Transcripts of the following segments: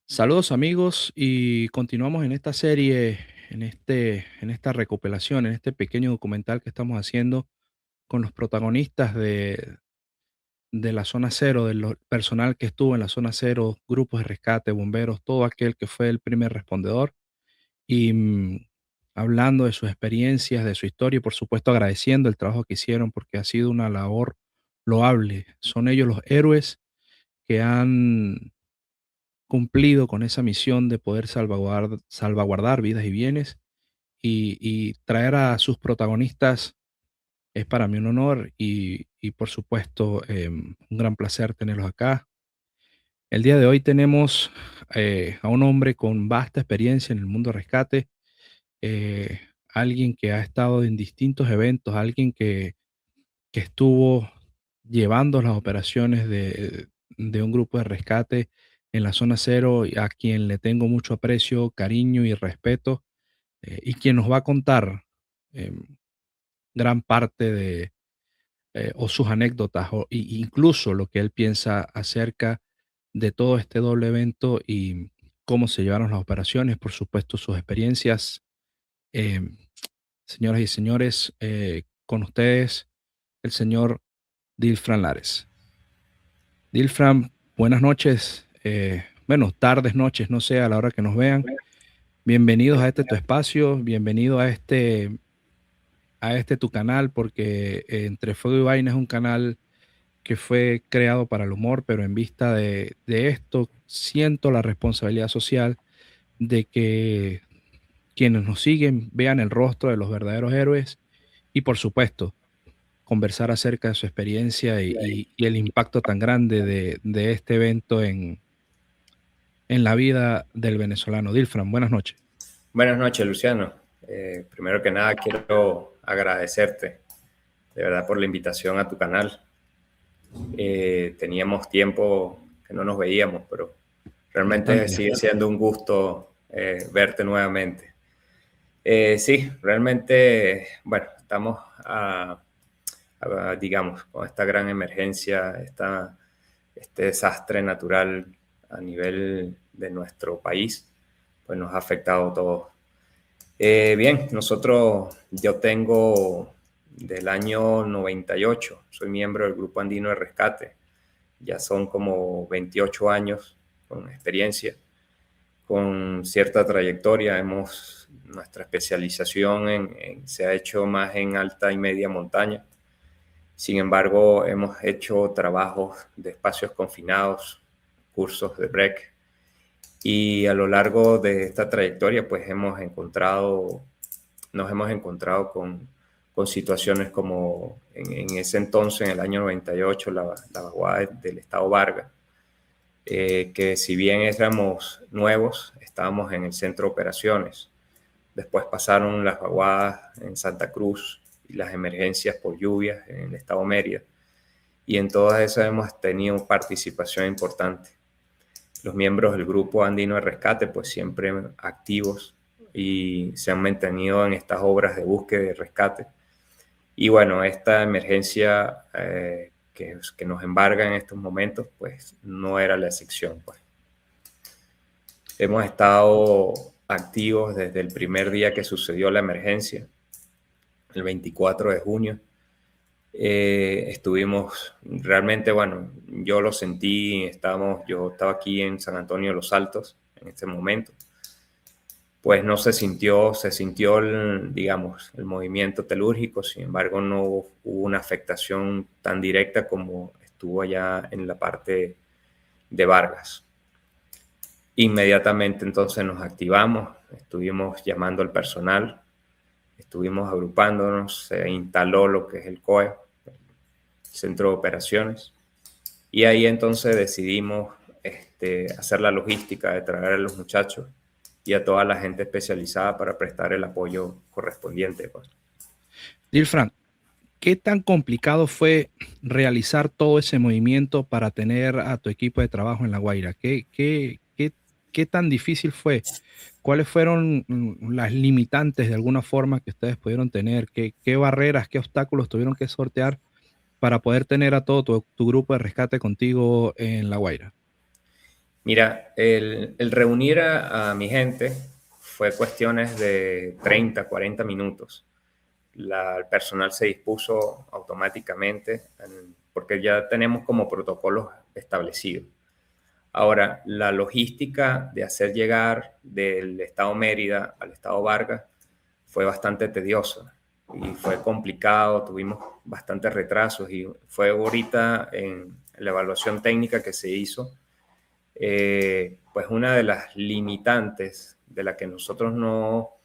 Saludos amigos y continuamos en esta serie, en esta recopilación, en este pequeño documental que estamos haciendo con los protagonistas de la zona cero, del personal que estuvo en la zona cero, grupos de rescate, bomberos, todo aquel que fue el primer respondedor y hablando de sus experiencias, de su historia y por supuesto agradeciendo el trabajo que hicieron porque ha sido una labor loable. Son ellos los héroes que han cumplido con esa misión de poder salvaguardar vidas y bienes y traer a sus protagonistas es para mí un honor y por supuesto un gran placer tenerlos acá. El día de hoy tenemos a un hombre con vasta experiencia en el mundo de rescate, alguien que ha estado en distintos eventos, alguien que estuvo llevando las operaciones de un grupo de rescate en la zona cero, y a quien le tengo mucho aprecio, cariño y respeto, y quien nos va a contar gran parte de o sus anécdotas, incluso lo que él piensa acerca de todo este doble evento y cómo se llevaron las operaciones, por supuesto, sus experiencias. Em, Señoras y señores, con ustedes, el señor Dilfran Lares. Dilfran, buenas noches. Bueno, tardes, noches, no sé, a la hora que nos vean. Bienvenidos a este tu espacio, bienvenido a este tu canal, porque Entre Fuego y Vaina es un canal que fue creado para el humor, pero en vista de esto, siento la responsabilidad social de que quienes nos siguen vean el rostro de los verdaderos héroes y, por supuesto, conversar acerca de su experiencia y el impacto tan grande de este evento en la vida del venezolano. Dilfran, buenas noches. Buenas noches, Luciano. Primero que nada, quiero agradecerte de verdad por la invitación a tu canal. Teníamos tiempo que no nos veíamos, pero realmente Bastante. sigue siendo un gusto verte nuevamente. Sí, realmente, bueno, estamos, digamos, con esta gran emergencia, este desastre natural a nivel de nuestro país, pues nos ha afectado a todos. Bien, yo tengo del año 98, soy miembro del Grupo Andino de Rescate, ya son como 28 años con experiencia, con cierta trayectoria. Nuestra especialización se ha hecho más en alta y media montaña. Sin embargo, hemos hecho trabajos de espacios confinados, cursos de BREC, y a lo largo de esta trayectoria, pues nos hemos encontrado con situaciones como en ese entonces, en el año 98, la vaguada del Estado Vargas, que si bien éramos nuevos, estábamos en el centro de operaciones. Después pasaron las vaguadas en Santa Cruz y las emergencias por lluvias en el Estado Mérida. Y en todas esas hemos tenido participación importante. Los miembros del Grupo Andino de Rescate, pues siempre activos y se han mantenido en estas obras de búsqueda y rescate. Y bueno, esta emergencia que nos embarga en estos momentos, pues no era la excepción. Pues. Hemos estado activos desde el primer día que sucedió la emergencia, el 24 de junio. Estuvimos realmente, bueno, yo lo sentí, yo estaba aquí en San Antonio de los Altos en este momento. Pues no se sintió digamos, el movimiento telúrgico. Sin embargo, no hubo una afectación tan directa como estuvo allá en la parte de Vargas. Inmediatamente entonces nos activamos, estuvimos llamando al personal, estuvimos agrupándonos, se instaló lo que es el COE, el Centro de Operaciones, y ahí entonces decidimos hacer la logística de traer a los muchachos y a toda la gente especializada para prestar el apoyo correspondiente. Pues. Dilfran, ¿qué tan complicado fue realizar todo ese movimiento para tener a tu equipo de trabajo en La Guaira? ¿Qué tan difícil fue? ¿Cuáles fueron las limitantes de alguna forma que ustedes pudieron tener? ¿Qué barreras, qué obstáculos tuvieron que sortear para poder tener a todo tu grupo de rescate contigo en La Guaira? Mira, el reunir a mi gente fue cuestiones de 30, 40 minutos. El personal se dispuso automáticamente porque ya tenemos como protocolos establecidos. Ahora, la logística de hacer llegar del estado Mérida al estado Vargas fue bastante tediosa y fue complicado, tuvimos bastantes retrasos y fue ahorita en la evaluación técnica que se hizo, pues una de las limitantes de la que nosotros no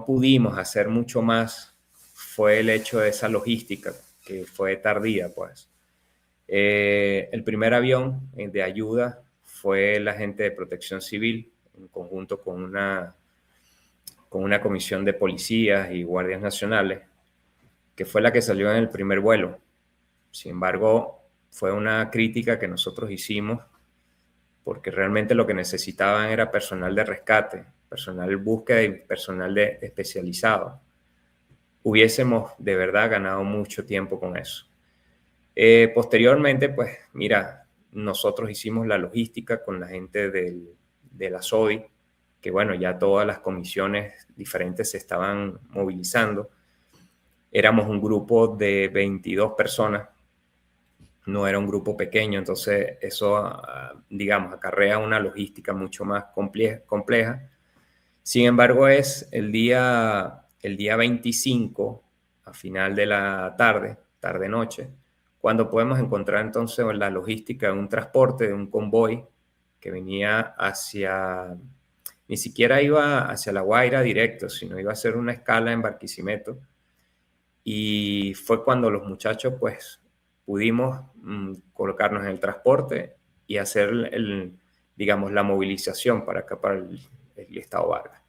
pudimos hacer mucho más fue el hecho de esa logística que fue tardía, pues. El primer avión de ayuda fue la gente de Protección Civil en conjunto con una comisión de policías y guardias nacionales, que fue la que salió en el primer vuelo. Sin embargo, fue una crítica que nosotros hicimos porque realmente lo que necesitaban era personal de rescate, personal de búsqueda y personal especializado. Hubiésemos de verdad ganado mucho tiempo con eso. Posteriormente, pues mira, nosotros hicimos la logística con la gente de la SODI, que bueno, ya todas las comisiones diferentes se estaban movilizando. Éramos un grupo de 22 personas, no era un grupo pequeño, entonces eso, digamos, acarrea una logística mucho más compleja. Sin embargo, es el día 25, a final de la tarde, tarde-noche, cuando podemos encontrar entonces la logística de un transporte, de un convoy que venía ni siquiera iba hacia La Guaira directo, sino iba a hacer una escala en Barquisimeto. Y fue cuando los muchachos, pues, pudimos colocarnos en el transporte y hacer, digamos, la movilización para acá, para el estado Vargas.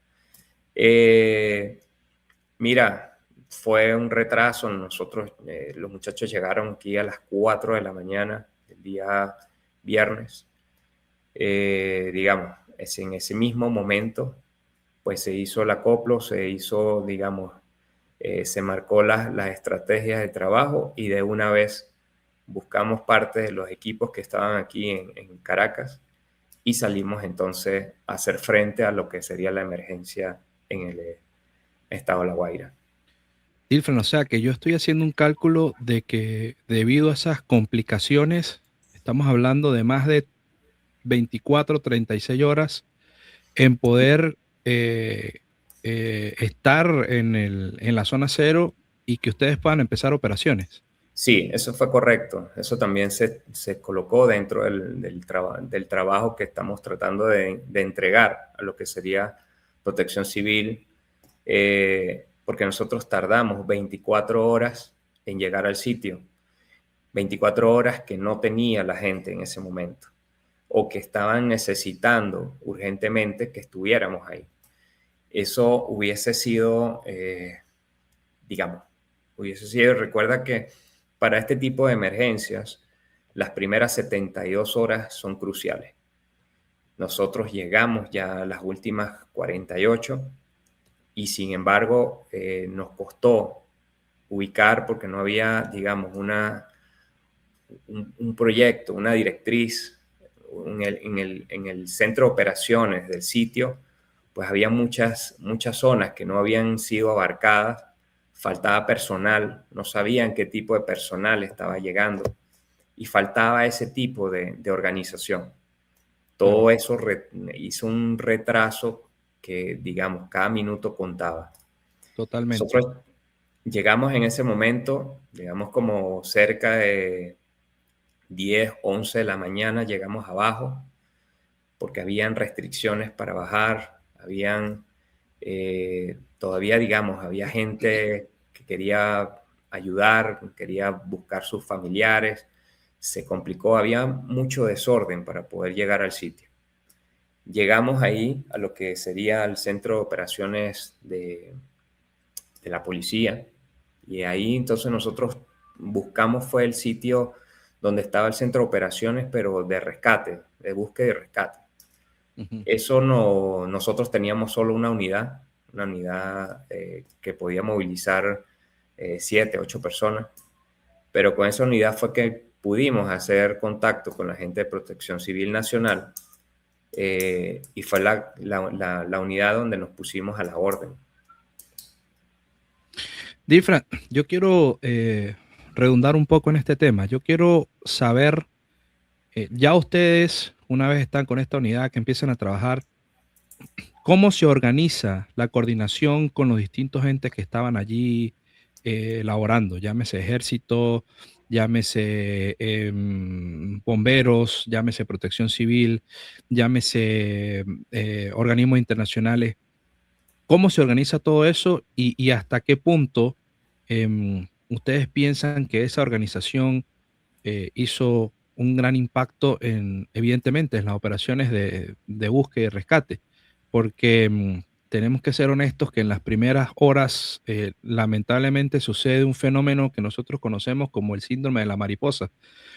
Mira, fue un retraso. Nosotros, los muchachos llegaron aquí a las 4 de la mañana del día viernes. Digamos, en ese mismo momento, pues se hizo el acoplo, se hizo, digamos, se marcó las estrategias de trabajo y de una vez buscamos parte de los equipos que estaban aquí en Caracas y salimos entonces a hacer frente a lo que sería la emergencia en el estado de La Guaira. Dilfen, o sea que yo estoy haciendo un cálculo de que debido a esas complicaciones, estamos hablando de más de 24, 36 horas en poder estar en la zona cero y que ustedes puedan empezar operaciones. Sí, eso fue correcto. Eso también se colocó dentro del trabajo que estamos tratando de entregar a lo que sería Protección Civil, porque nosotros tardamos 24 horas en llegar al sitio, 24 horas que no tenía la gente en ese momento o que estaban necesitando urgentemente que estuviéramos ahí. Eso hubiese sido, digamos, recuerda que para este tipo de emergencias, las primeras 72 horas son cruciales. Nosotros llegamos ya a las últimas 48 y sin embargo nos costó ubicar porque no había, digamos, un proyecto, una directriz en el centro de operaciones del sitio, pues había muchas zonas que no habían sido abarcadas, faltaba personal, no sabían qué tipo de personal estaba llegando y faltaba ese tipo de organización. Todo eso hizo un retraso que, digamos, cada minuto contaba. Totalmente. Nosotros llegamos en ese momento, llegamos como cerca de 10, 11 de la mañana, llegamos abajo porque habían restricciones para bajar, todavía, digamos, había gente que quería ayudar, quería buscar sus familiares, se complicó, había mucho desorden para poder llegar al sitio. Llegamos ahí a lo que sería el centro de operaciones de la policía y ahí entonces nosotros buscamos, fue el sitio donde estaba el centro de operaciones, pero de rescate, de búsqueda y rescate. Eso no, nosotros teníamos solo una unidad que podía movilizar 7, 8 personas, pero con esa unidad fue que pudimos hacer contacto con la gente de Protección Civil Nacional, y fue la unidad donde nos pusimos a la orden. Difra, yo quiero redundar un poco en este tema. Yo quiero saber, ya ustedes, una vez están con esta unidad que empiezan a trabajar, ¿cómo se organiza la coordinación con los distintos entes que estaban allí laborando? Llámese ejército, llámese bomberos, llámese protección civil, llámese organismos internacionales. ¿Cómo se organiza todo eso y hasta qué punto ustedes piensan que esa organización hizo un gran impacto evidentemente, en las operaciones de búsqueda y rescate? Porque tenemos que ser honestos que en las primeras horas, lamentablemente, sucede un fenómeno que nosotros conocemos como el síndrome de la mariposa.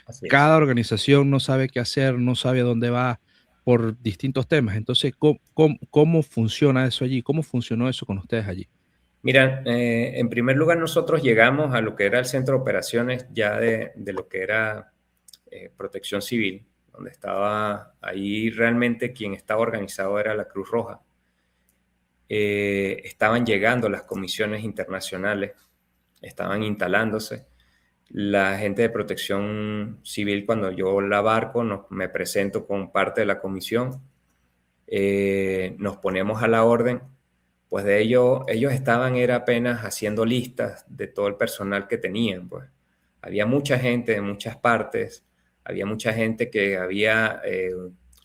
Así es. Cada organización no sabe qué hacer, no sabe a dónde va por distintos temas. Entonces, ¿cómo funciona eso allí? ¿Cómo funcionó eso con ustedes allí? Mira, en primer lugar nosotros llegamos a lo que era el centro de operaciones ya de lo que era Protección Civil, donde estaba ahí realmente quien estaba organizado era la Cruz Roja. Estaban llegando las comisiones internacionales, estaban instalándose. La gente de Protección Civil, cuando yo la abarco, me presento con parte de la comisión, nos ponemos a la orden. Pues de ellos estaban era apenas haciendo listas de todo el personal que tenían. Pues había mucha gente de muchas partes, había mucha gente que había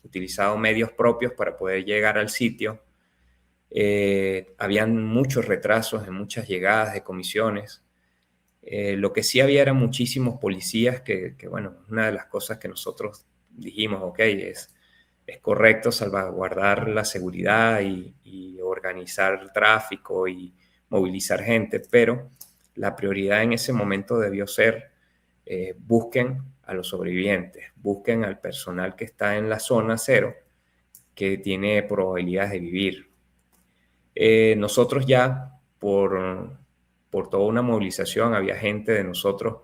utilizado medios propios para poder llegar al sitio. Habían muchos retrasos en muchas llegadas de comisiones. Lo que sí había eran muchísimos policías bueno, una de las cosas que nosotros dijimos, ok, es correcto salvaguardar la seguridad y organizar el tráfico y movilizar gente, pero la prioridad en ese momento debió ser busquen a los sobrevivientes, busquen al personal que está en la zona cero, que tiene probabilidades de vivir. Nosotros ya, por toda una movilización, había gente de nosotros,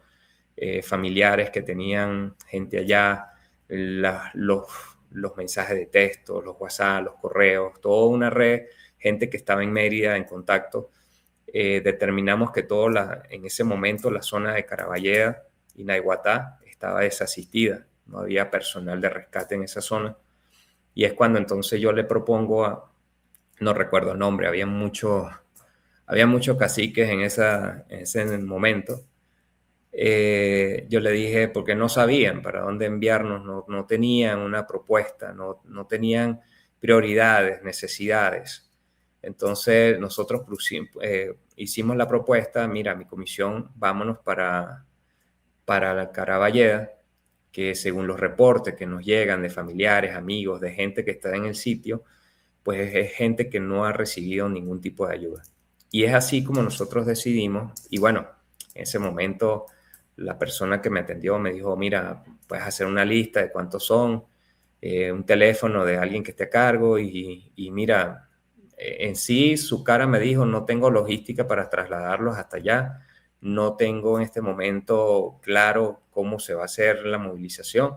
familiares que tenían gente allá, los mensajes de texto, los WhatsApp, los correos, toda una red, gente que estaba en Mérida en contacto. Determinamos que en ese momento la zona de Caraballeda y Naiguatá estaba desasistida, no había personal de rescate en esa zona. Y es cuando entonces yo le propongo no recuerdo el nombre, había muchos caciques en ese momento. Yo le dije, porque no sabían para dónde enviarnos, no tenían una propuesta, no tenían prioridades, necesidades. Entonces nosotros hicimos la propuesta, mira, mi comisión, vámonos para la Caraballeda, que según los reportes que nos llegan de familiares, amigos, de gente que está en el sitio, pues es gente que no ha recibido ningún tipo de ayuda. Y es así como nosotros decidimos, y bueno, en ese momento la persona que me atendió me dijo, mira, puedes hacer una lista de cuántos son, un teléfono de alguien que esté a cargo y mira, en sí su cara me dijo, no tengo logística para trasladarlos hasta allá, no tengo en este momento claro cómo se va a hacer la movilización.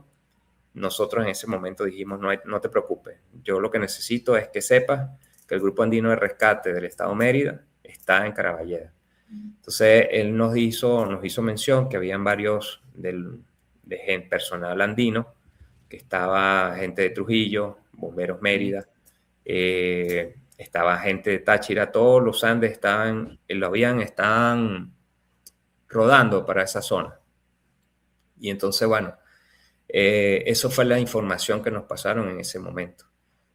Nosotros en ese momento dijimos, no te preocupes, yo lo que necesito es que sepas que el Grupo Andino de Rescate del Estado Mérida está en Caraballeda. Entonces, él nos hizo mención que habían varios de personal andino, que estaba gente de Trujillo, Bomberos Mérida, estaba gente de Táchira, todos los Andes estaban rodando para esa zona. Y entonces, bueno, eso fue la información que nos pasaron en ese momento.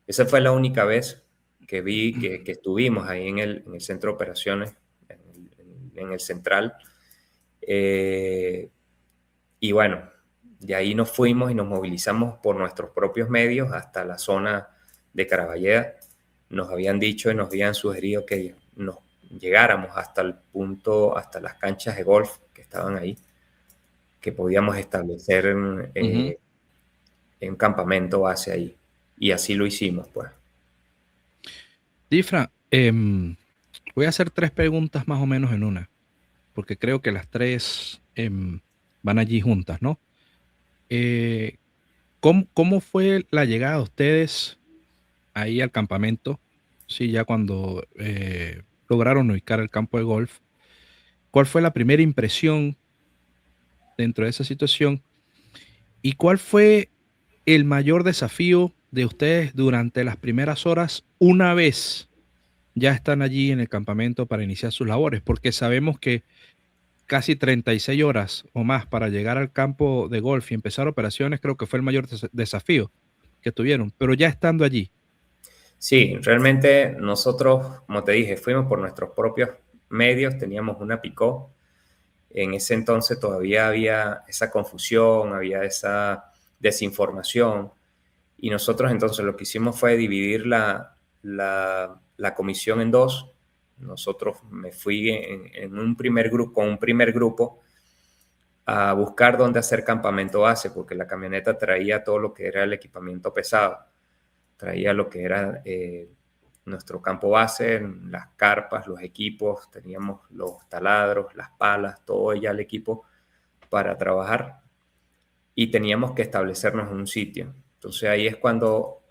Esa fue la única vez que vi que estuvimos ahí en el centro de operaciones, en el central. Y bueno, de ahí nos fuimos y nos movilizamos por nuestros propios medios hasta la zona de Caraballeda. Nos habían dicho y nos habían sugerido que nos llegáramos hasta el punto, hasta las canchas de golf que estaban ahí, que podíamos establecer un campamento base ahí. Y así lo hicimos, pues. Difra, voy a hacer 3 preguntas más o menos en una, porque creo que las 3 van allí juntas, ¿no? Eh, ¿Cómo fue la llegada de ustedes ahí al campamento? Sí, ya cuando lograron ubicar el campo de golf. ¿Cuál fue la primera impresión dentro de esa situación? ¿Y cuál fue el mayor desafío de ustedes durante las primeras horas una vez ya están allí en el campamento para iniciar sus labores? Porque sabemos que casi 36 horas o más para llegar al campo de golf y empezar operaciones, creo que fue el mayor desafío que tuvieron, pero ya estando allí. Sí, realmente nosotros, como te dije, fuimos por nuestros propios medios, teníamos una Picó. En ese entonces todavía había esa confusión, había esa desinformación, y nosotros entonces lo que hicimos fue dividir la comisión en dos. Nosotros me fui en un primer grupo, con un primer grupo a buscar dónde hacer campamento base, porque la camioneta traía todo lo que era el equipamiento pesado, traía lo que era nuestro campo base, las carpas, los equipos, teníamos los taladros, las palas, todo ya el equipo para trabajar, y teníamos que establecernos en un sitio. Entonces ahí es cuando,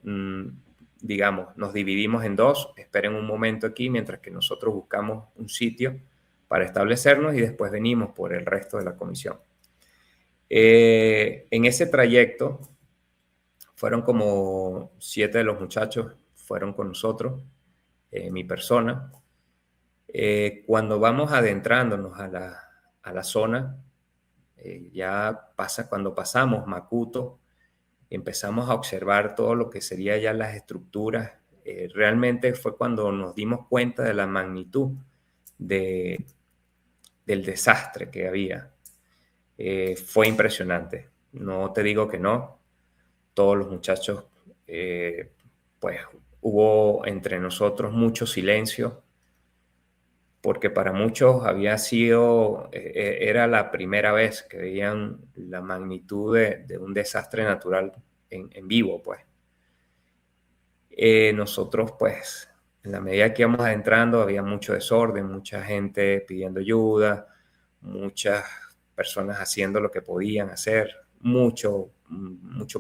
digamos, nos dividimos en dos: esperen un momento aquí mientras que nosotros buscamos un sitio para establecernos y después venimos por el resto de la comisión. En ese trayecto fueron como 7 de los muchachos, fueron con nosotros, mi persona. Cuando vamos adentrándonos a la zona, cuando pasamos Macuto, empezamos a observar todo lo que sería ya las estructuras. Realmente fue cuando nos dimos cuenta de la magnitud de, del desastre que había. Fue impresionante. No te digo que no. Todos los muchachos, pues hubo entre nosotros mucho silencio, porque para muchos había sido, era la primera vez que veían la magnitud de un desastre natural en vivo, pues. Nosotros, pues, en la medida que íbamos adentrando, había mucho desorden, mucha gente pidiendo ayuda, muchas personas haciendo lo que podían hacer, mucho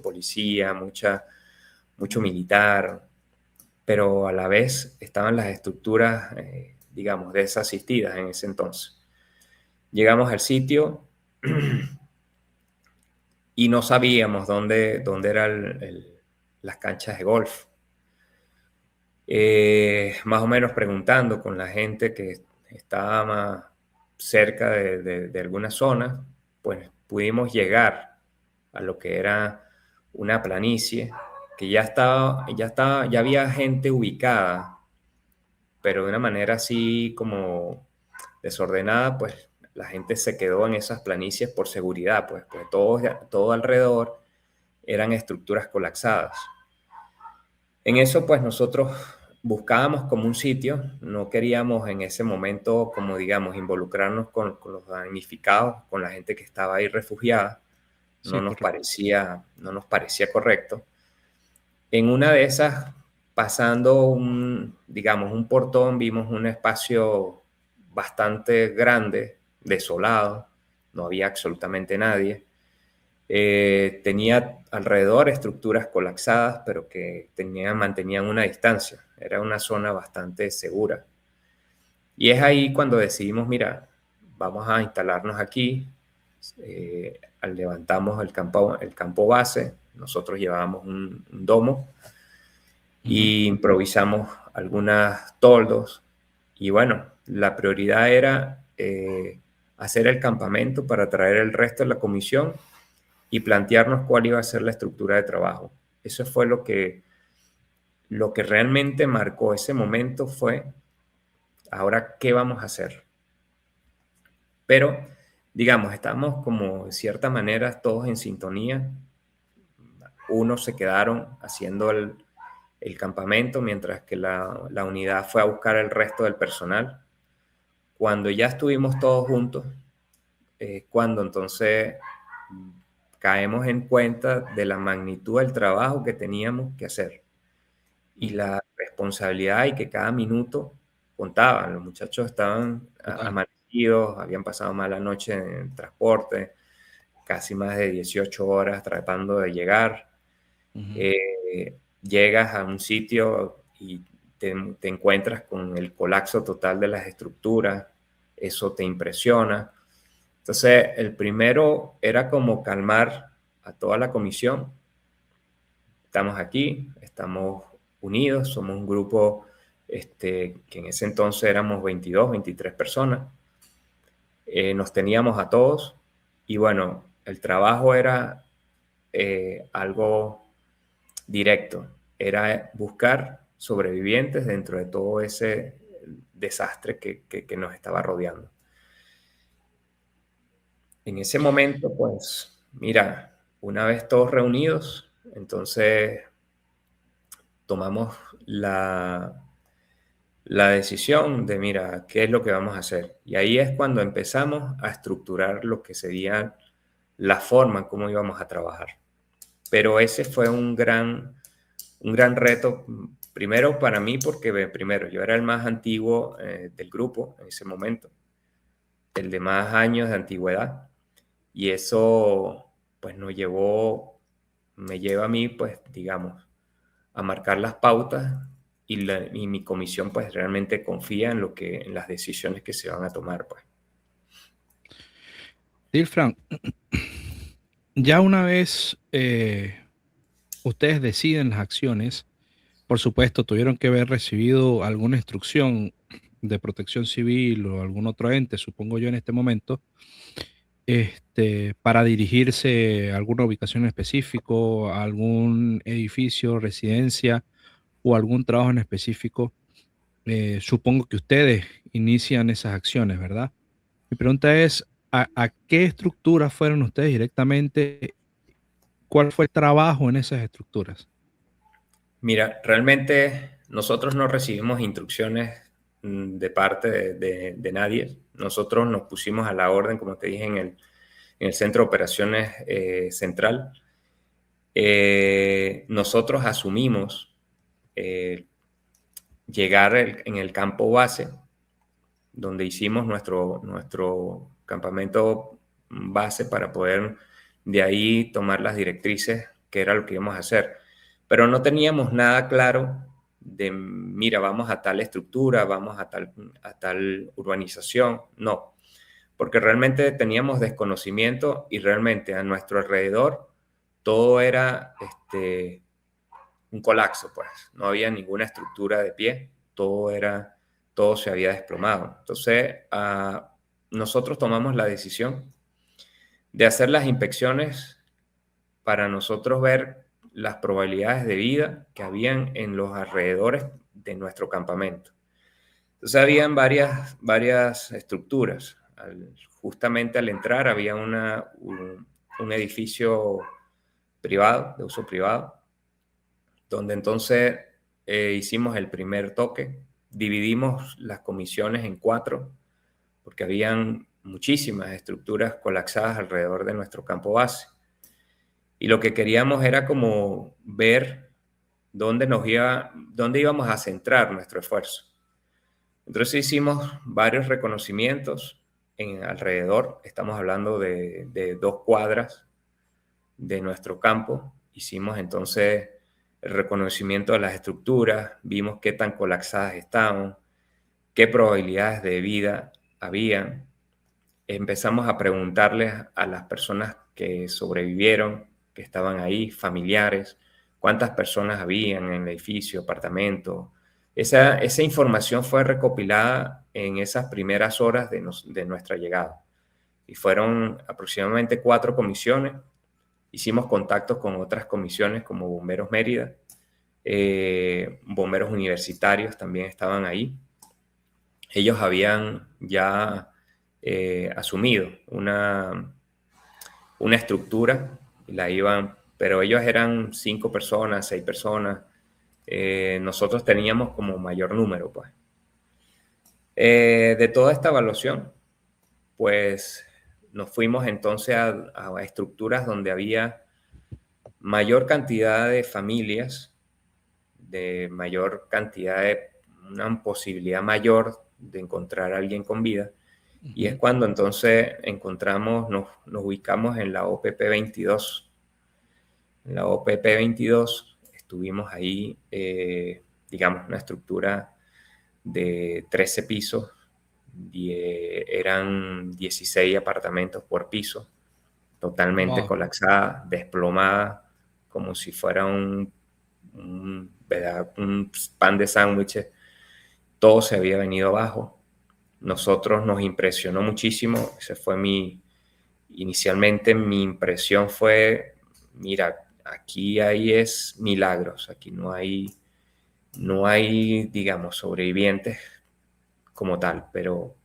policía, mucho militar, pero a la vez estaban las estructuras, digamos, desasistidas en ese entonces. Llegamos al sitio y no sabíamos dónde eran las canchas de golf. Más o menos preguntando con la gente que estaba más cerca de alguna zona, pues pudimos llegar a lo que era una planicie que ya había gente ubicada, pero de una manera así como desordenada. Pues la gente se quedó en esas planicies por seguridad, pues todo alrededor eran estructuras colapsadas. En eso, pues nosotros buscábamos como un sitio, no queríamos en ese momento, como digamos, involucrarnos con los damnificados, con la gente que estaba ahí refugiada. Sí, correcto. No nos parecía correcto. En una de esas, pasando digamos, un portón, vimos un espacio bastante grande, desolado, no había absolutamente nadie. Tenía alrededor estructuras colapsadas, pero que mantenían una distancia. Era una zona bastante segura. Y es ahí cuando decidimos, mira, vamos a instalarnos aquí. Levantamos el campo base, nosotros llevábamos un domo Ujú. y improvisamos algunos toldos. Y bueno, la prioridad era hacer el campamento para traer el resto de la comisión y plantearnos cuál iba a ser la estructura de trabajo. Eso fue lo que realmente marcó ese momento. Fue, ahora, ¿qué vamos a hacer? Pero, digamos, estamos como de cierta manera todos en sintonía. Unos se quedaron haciendo el campamento mientras que la unidad fue a buscar el resto del personal. Cuando ya estuvimos todos juntos, cuando entonces caemos en cuenta de la magnitud del trabajo que teníamos que hacer y Mm. la responsabilidad, y que cada minuto contaba. Los muchachos estaban Total. amanecidos, habían pasado mala noche en el transporte, casi más de 18 horas tratando de llegar. Ujú. Llegas a un sitio y te encuentras con el colapso total de las estructuras, eso te impresiona. Entonces, el primero era como calmar a toda la comisión. Estamos aquí, estamos unidos, somos un grupo que en ese entonces éramos 22, 23 personas. Nos teníamos a todos y bueno, el trabajo era algo directo, era buscar sobrevivientes dentro de todo ese desastre que nos estaba rodeando. En ese momento, pues, mira, una vez todos reunidos, entonces tomamos la decisión de, mira, ¿qué es lo que vamos a hacer? Y ahí es cuando empezamos a estructurar lo que sería la forma en cómo íbamos a trabajar. Pero ese fue un gran reto, primero para mí, porque primero yo era el más antiguo del grupo en ese momento, el de más años de antigüedad, y eso pues me lleva a mí, pues digamos, a marcar las pautas y mi comisión pues realmente confía en las decisiones que se van a tomar, pues. Dilfran, ya una vez ustedes deciden las acciones, por supuesto, tuvieron que haber recibido alguna instrucción de protección civil o algún otro ente, supongo yo en este momento, para dirigirse a alguna ubicación en específico, a algún edificio, residencia o algún trabajo en específico. Supongo que ustedes inician esas acciones, ¿verdad? Mi pregunta es, ¿a qué estructuras fueron ustedes directamente? ¿Cuál fue el trabajo en esas estructuras? Mira, realmente nosotros no recibimos instrucciones de parte de nadie. Nosotros nos pusimos a la orden, como te dije, en el Centro de Operaciones Central. Nosotros asumimos eh, llegar en el campo base, donde hicimos nuestro campamento base para poder de ahí tomar las directrices, que era lo que íbamos a hacer. Pero no teníamos nada claro de, mira, vamos a tal estructura, vamos a tal urbanización. No, porque realmente teníamos desconocimiento y realmente a nuestro alrededor todo era un colapso, pues. No había ninguna estructura de pie, todo se había desplomado. Entonces, nosotros tomamos la decisión de hacer las inspecciones para nosotros ver las probabilidades de vida que habían en los alrededores de nuestro campamento. Entonces, habían varias estructuras. Justamente al entrar había un edificio privado, de uso privado, donde entonces hicimos el primer toque, dividimos las comisiones en 4, porque habían muchísimas estructuras colapsadas alrededor de nuestro campo base. Y lo que queríamos era como ver dónde íbamos a centrar nuestro esfuerzo. Entonces hicimos varios reconocimientos en alrededor, estamos hablando de 2 cuadras de nuestro campo. Hicimos entonces el reconocimiento de las estructuras, vimos qué tan colapsadas estaban, qué probabilidades de vida habían. Empezamos a preguntarles a las personas que sobrevivieron, que estaban ahí, familiares, cuántas personas habían en el edificio, apartamento. Esa información fue recopilada en esas primeras horas de nuestra llegada. Y fueron aproximadamente 4 comisiones. Hicimos contactos con otras comisiones como Bomberos Mérida, bomberos universitarios también estaban ahí. Ellos habían ya asumido una estructura, pero ellos eran 5 personas, 6 personas. Nosotros teníamos como mayor número, pues. De toda esta evaluación, pues nos fuimos entonces a estructuras donde había mayor cantidad de familias, de mayor cantidad una posibilidad mayor de encontrar a alguien con vida, Y es Ujú. cuando entonces nos ubicamos en la OPP 22. En la OPP 22 estuvimos ahí, digamos, una estructura de 13 pisos, eran 16 apartamentos por piso, totalmente Wow. colapsada, desplomada, como si fuera ¿verdad? Un pan de sándwiches. Todo se había venido abajo. Nosotros nos impresionó muchísimo. Inicialmente mi impresión fue, mira, aquí hay es milagros, aquí no hay, digamos, sobrevivientes como tal, pero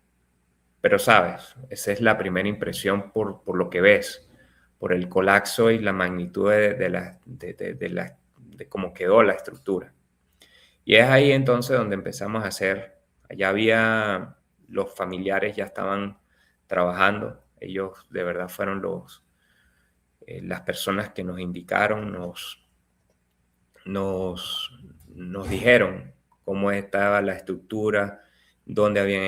sabes, esa es la primera impresión por lo que ves, por el colapso y la magnitud de cómo quedó la estructura. Y es ahí entonces donde empezamos a hacer, allá había, los familiares ya estaban trabajando, ellos de verdad fueron las personas que nos indicaron, nos, nos dijeron cómo estaba la estructura, dónde habían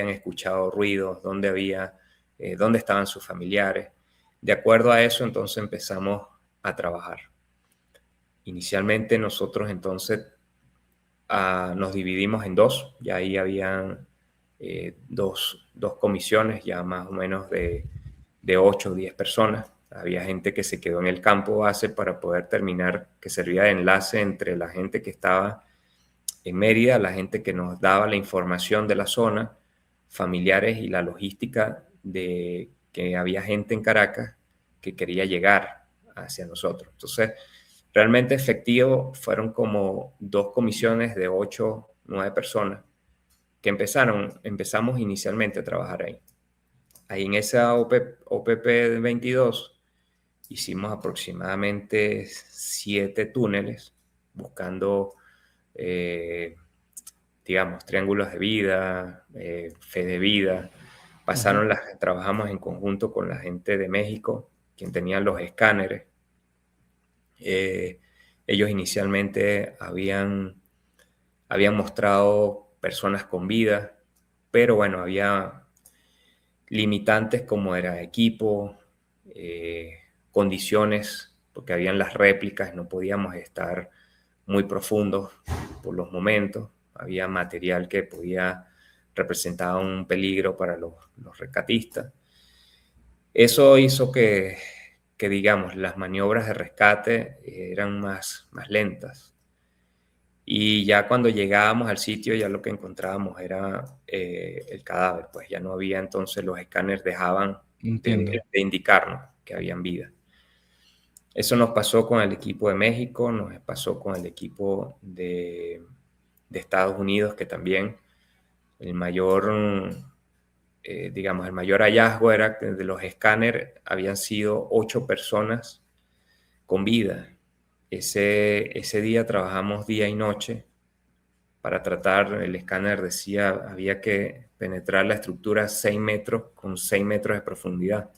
escuchado ruidos, dónde estaban sus familiares. De acuerdo a eso, entonces empezamos a trabajar. Inicialmente nosotros entonces nos dividimos en dos, y ahí habían dos comisiones ya más o menos de 8 o 10 personas. Había gente que se quedó en el campo base para poder terminar, que servía de enlace entre la gente que estaba en Mérida, la gente que nos daba la información de la zona, familiares y la logística de que había gente en Caracas que quería llegar hacia nosotros. Entonces, realmente efectivo fueron como dos comisiones de 8, 9 personas que empezamos inicialmente a trabajar ahí. Ahí en esa OPP 22 hicimos aproximadamente 7 túneles buscando, eh, digamos, triángulos de vida, fe de vida. Ujú. Trabajamos en conjunto con la gente de México, quien tenía los escáneres. Eh, Ellos inicialmente habían mostrado personas con vida, pero bueno, había limitantes como era equipo, condiciones, porque habían las réplicas, no podíamos estar muy profundos por los momentos, había material que podía representar un peligro para los rescatistas. Eso hizo que, digamos, las maniobras de rescate eran más lentas. Y ya cuando llegábamos al sitio, ya lo que encontrábamos era el cadáver, pues ya no había, entonces los escáneres dejaban Entiendo. de indicarnos que habían vida. Eso nos pasó con el equipo de México, nos pasó con el equipo de Estados Unidos, que también el mayor, digamos, el mayor hallazgo era que de los escáneres habían sido 8 personas con vida. Ese día trabajamos día y noche para tratar, el escáner decía, había que penetrar la estructura 6 metros con 6 metros de profundidad.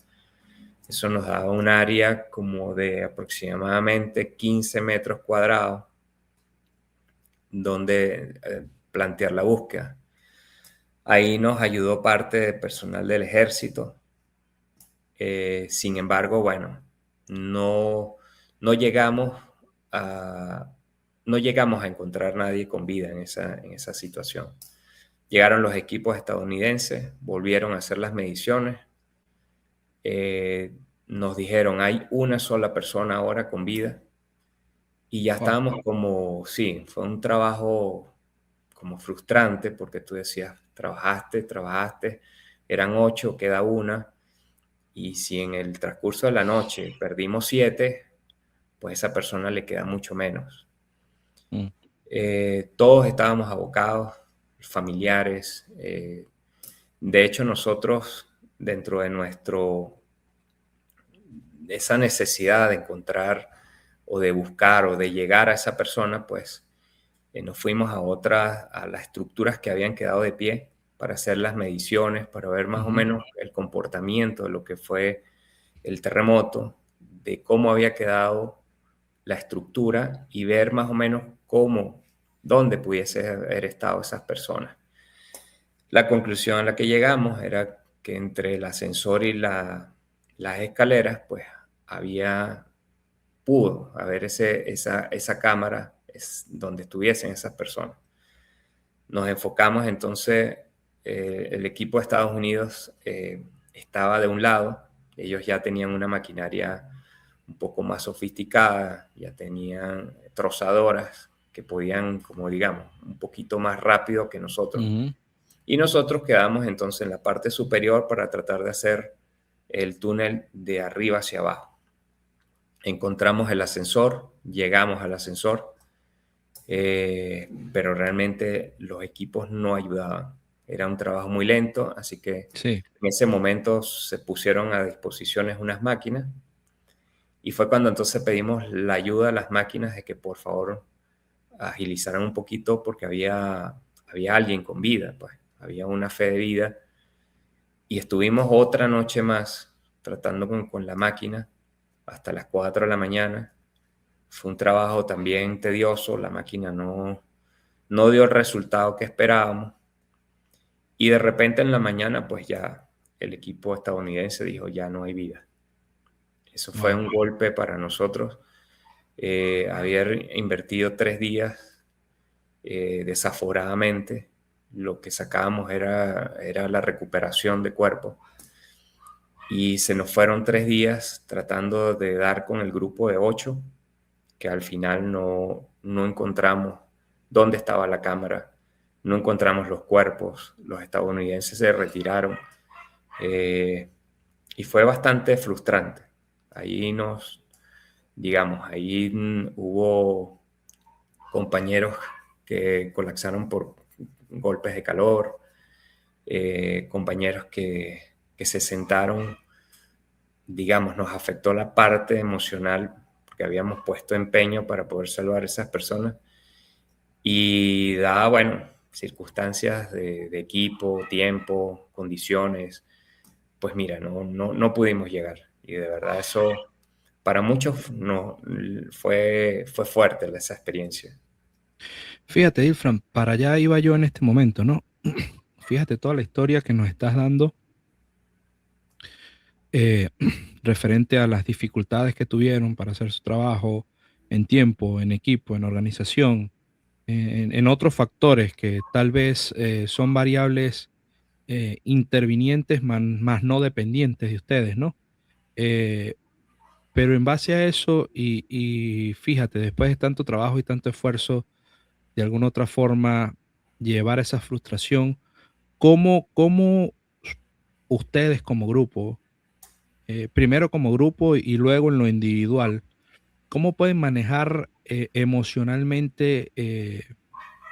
Eso nos daba un área como de aproximadamente 15 metros cuadrados donde plantear la búsqueda. Ahí nos ayudó parte del personal del ejército. Sin embargo, bueno, no, no llegamos a, no llegamos a encontrar nadie con vida en esa situación. Llegaron los equipos estadounidenses, volvieron a hacer las mediciones, nos dijeron, hay una sola persona ahora con vida, y ya Wow. estábamos como, sí, fue un trabajo como frustrante porque tú decías, trabajaste, eran 8, queda una, y si en el transcurso de la noche perdimos 7, pues a esa persona le queda mucho menos. Mm. Todos estábamos abocados, familiares. De hecho, nosotros, dentro de esa necesidad de encontrar o de buscar o de llegar a esa persona, pues nos fuimos a las estructuras que habían quedado de pie para hacer las mediciones, para ver más o Ujú. menos el comportamiento de lo que fue el terremoto, de cómo había quedado la estructura y ver más o menos dónde pudiese haber estado esas personas. La conclusión a la que llegamos era que entre el ascensor y las escaleras, pues pudo haber esa cámara donde estuviesen esas personas. Nos enfocamos entonces, el equipo de Estados Unidos estaba de un lado, ellos ya tenían una maquinaria un poco más sofisticada, ya tenían trozadoras que podían, como digamos, un poquito más rápido que nosotros. Ujú. Y nosotros quedamos entonces en la parte superior para tratar de hacer el túnel de arriba hacia abajo. Encontramos el ascensor, llegamos al ascensor, pero realmente los equipos no ayudaban. Era un trabajo muy lento, así que Sí. en ese momento se pusieron a disposición unas máquinas y fue cuando entonces pedimos la ayuda a las máquinas de que por favor agilizaran un poquito porque había alguien con vida, pues había una fe de vida y estuvimos otra noche más tratando con la máquina hasta las 4 de la mañana. Fue un trabajo también tedioso, la máquina no dio el resultado que esperábamos y de repente en la mañana pues ya el equipo estadounidense dijo ya no hay vida. Eso fue Wow. un golpe para nosotros. Había invertido 3 días desaforadamente. Lo que sacábamos era la recuperación de cuerpo. Y se nos fueron 3 días tratando de dar con el grupo de 8, que al final no encontramos dónde estaba la cámara, no encontramos los cuerpos, los estadounidenses se retiraron eh, y fue bastante frustrante. Ahí hubo compañeros que colapsaron por golpes de calor, compañeros que se sentaron, digamos, nos afectó la parte emocional porque habíamos puesto empeño para poder salvar a esas personas y dada, bueno, circunstancias de equipo, tiempo, condiciones, pues mira, no pudimos llegar y de verdad eso para muchos no, fue fuerte esa experiencia. Fíjate, Ilfran, para allá iba yo en este momento, ¿no? Fíjate toda la historia que nos estás dando eh, referente a las dificultades que tuvieron para hacer su trabajo en tiempo, en equipo, en organización, en otros factores que tal vez son variables intervinientes más no dependientes de ustedes, ¿no? Eh, pero en base a eso, y fíjate, después de tanto trabajo y tanto esfuerzo, de alguna otra forma, llevar esa frustración, ¿cómo ustedes como grupo, primero como grupo y luego en lo individual, cómo pueden manejar emocionalmente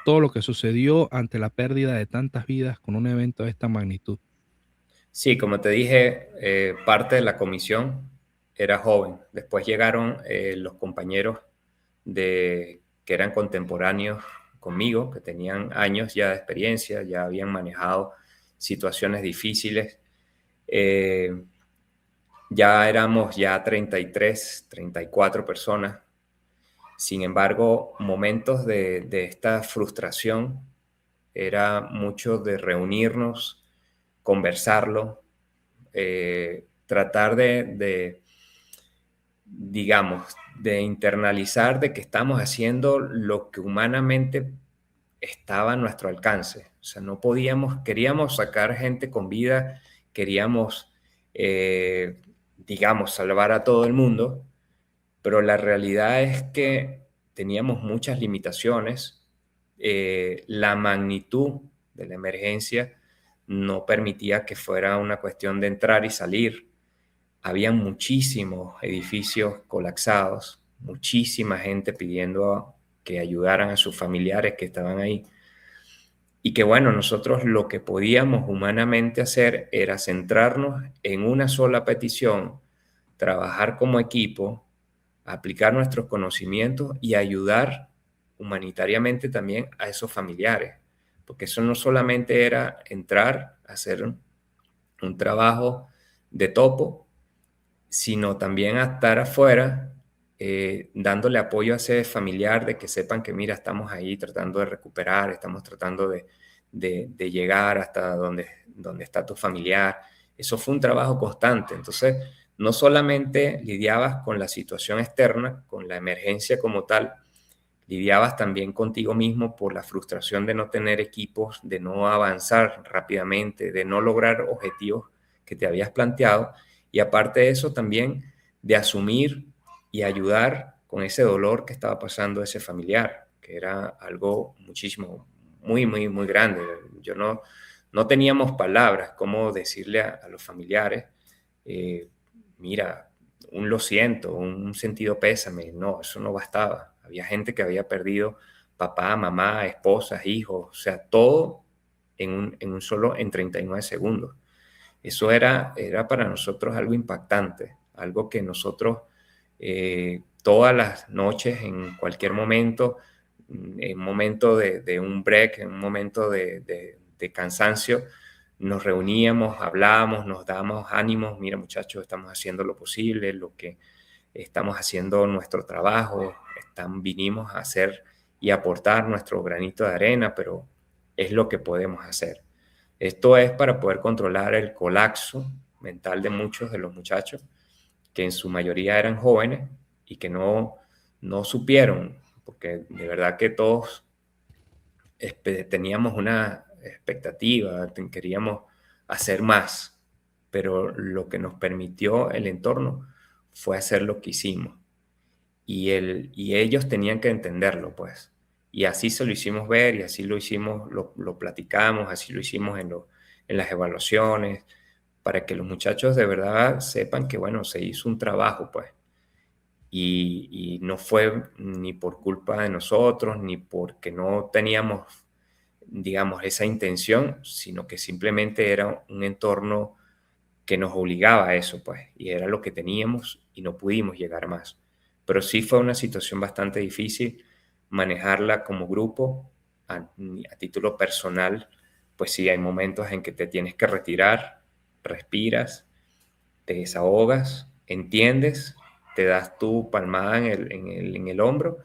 todo lo que sucedió ante la pérdida de tantas vidas con un evento de esta magnitud? Sí, como te dije, parte de la comisión era joven. Después llegaron los compañeros que eran contemporáneos conmigo, que tenían años ya de experiencia, ya habían manejado situaciones difíciles. Eh, ya éramos ya 33, 34 personas. Sin embargo, momentos de esta frustración era mucho de reunirnos, conversarlo, tratar digamos, de internalizar de que estamos haciendo lo que humanamente estaba a nuestro alcance. O sea, no podíamos, queríamos sacar gente con vida, queríamos, digamos, salvar a todo el mundo, pero la realidad es que teníamos muchas limitaciones. La magnitud de la emergencia no permitía que fuera una cuestión de entrar y salir. Había muchísimos edificios colapsados, muchísima gente pidiendo que ayudaran a sus familiares que estaban ahí. Y que bueno, nosotros lo que podíamos humanamente hacer era centrarnos en una sola petición, trabajar como equipo, aplicar nuestros conocimientos y ayudar humanitariamente también a esos familiares. Porque eso no solamente era entrar, hacer un trabajo de topo, sino también a estar afuera dándole apoyo a ese familiar de que sepan que, mira, estamos ahí tratando de recuperar, estamos tratando de llegar hasta donde está tu familiar. Eso fue un trabajo constante. Entonces, no solamente lidiabas con la situación externa, con la emergencia como tal, lidiabas también contigo mismo por la frustración de no tener equipos, de no avanzar rápidamente, de no lograr objetivos que te habías planteado. Y aparte de eso, también de asumir y ayudar con ese dolor que estaba pasando ese familiar, que era algo muchísimo, muy, muy, muy grande. Yo no teníamos palabras cómo decirle a los familiares, eh, mira, un lo siento, un sentido pésame. No, eso no bastaba. Había gente que había perdido papá, mamá, esposas, hijos, o sea, todo en 39 segundos. Eso era para nosotros algo impactante, algo que nosotros todas las noches, en cualquier momento, en un momento de un break, en un momento de cansancio, nos reuníamos, hablábamos, nos dábamos ánimos, mira muchachos, estamos haciendo lo posible, lo que estamos haciendo nuestro trabajo, vinimos a hacer y aportar nuestro granito de arena, pero es lo que podemos hacer. Esto es para poder controlar el colapso mental de muchos de los muchachos, que en su mayoría eran jóvenes y que no supieron, porque de verdad que todos teníamos una expectativa, queríamos hacer más, pero lo que nos permitió el entorno fue hacer lo que hicimos. Y ellos tenían que entenderlo, pues. Y así se lo hicimos ver y así lo hicimos, lo platicamos, así lo hicimos en las evaluaciones, para que los muchachos de verdad sepan que, bueno, se hizo un trabajo, pues. Y no fue ni por culpa de nosotros, ni porque no teníamos, digamos, esa intención, sino que simplemente era un entorno que nos obligaba a eso, pues, y era lo que teníamos y no pudimos llegar más. Pero sí fue una situación bastante difícil manejarla como grupo, a título personal, pues sí, hay momentos en que te tienes que retirar, respiras, te desahogas, entiendes, te das tu palmada en el hombro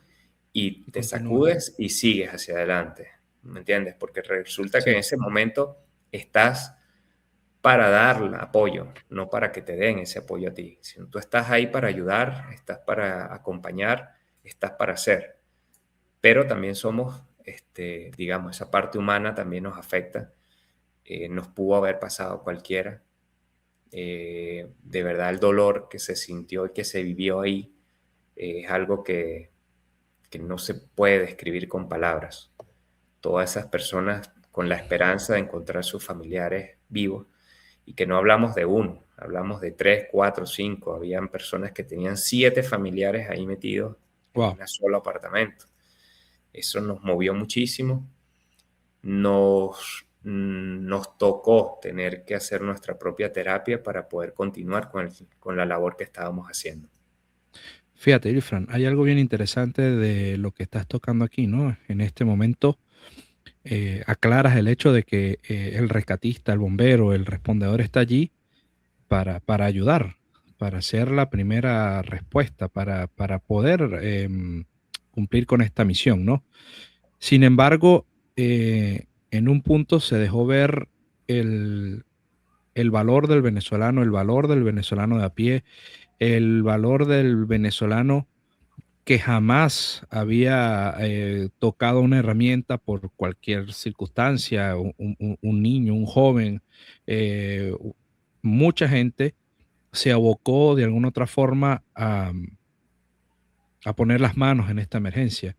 y Y te continúa. sacudes y sigues hacia adelante, ¿me entiendes? Porque resulta que en Sí, ese momento estás para dar apoyo, no para que te den ese apoyo a ti. Si tú estás ahí para ayudar, estás para acompañar, estás para hacer. Pero también somos, digamos, esa parte humana también nos afecta. Nos pudo haber pasado cualquiera. De verdad, el dolor que se sintió y que se vivió ahí es algo que no se puede describir con palabras. Todas esas personas con la esperanza de encontrar sus familiares vivos, y que no hablamos de uno, hablamos de tres, cuatro, cinco. Habían personas que tenían 7 familiares ahí metidos en wow. un solo apartamento. Eso nos movió muchísimo. Nos tocó tener que hacer nuestra propia terapia para poder continuar con la labor que estábamos haciendo. Fíjate, Irfan, hay algo bien interesante de lo que estás tocando aquí, ¿no? En este momento aclaras el hecho de que el rescatista, el bombero, el respondedor está allí para ayudar, para hacer la primera respuesta, para poder cumplir con esta misión, ¿no? Sin embargo, en un punto se dejó ver el, el valor del venezolano, el valor del venezolano de a pie, el valor del venezolano que jamás había tocado una herramienta por cualquier circunstancia, un niño, un joven, eh, mucha gente se abocó de alguna otra forma a poner las manos en esta emergencia,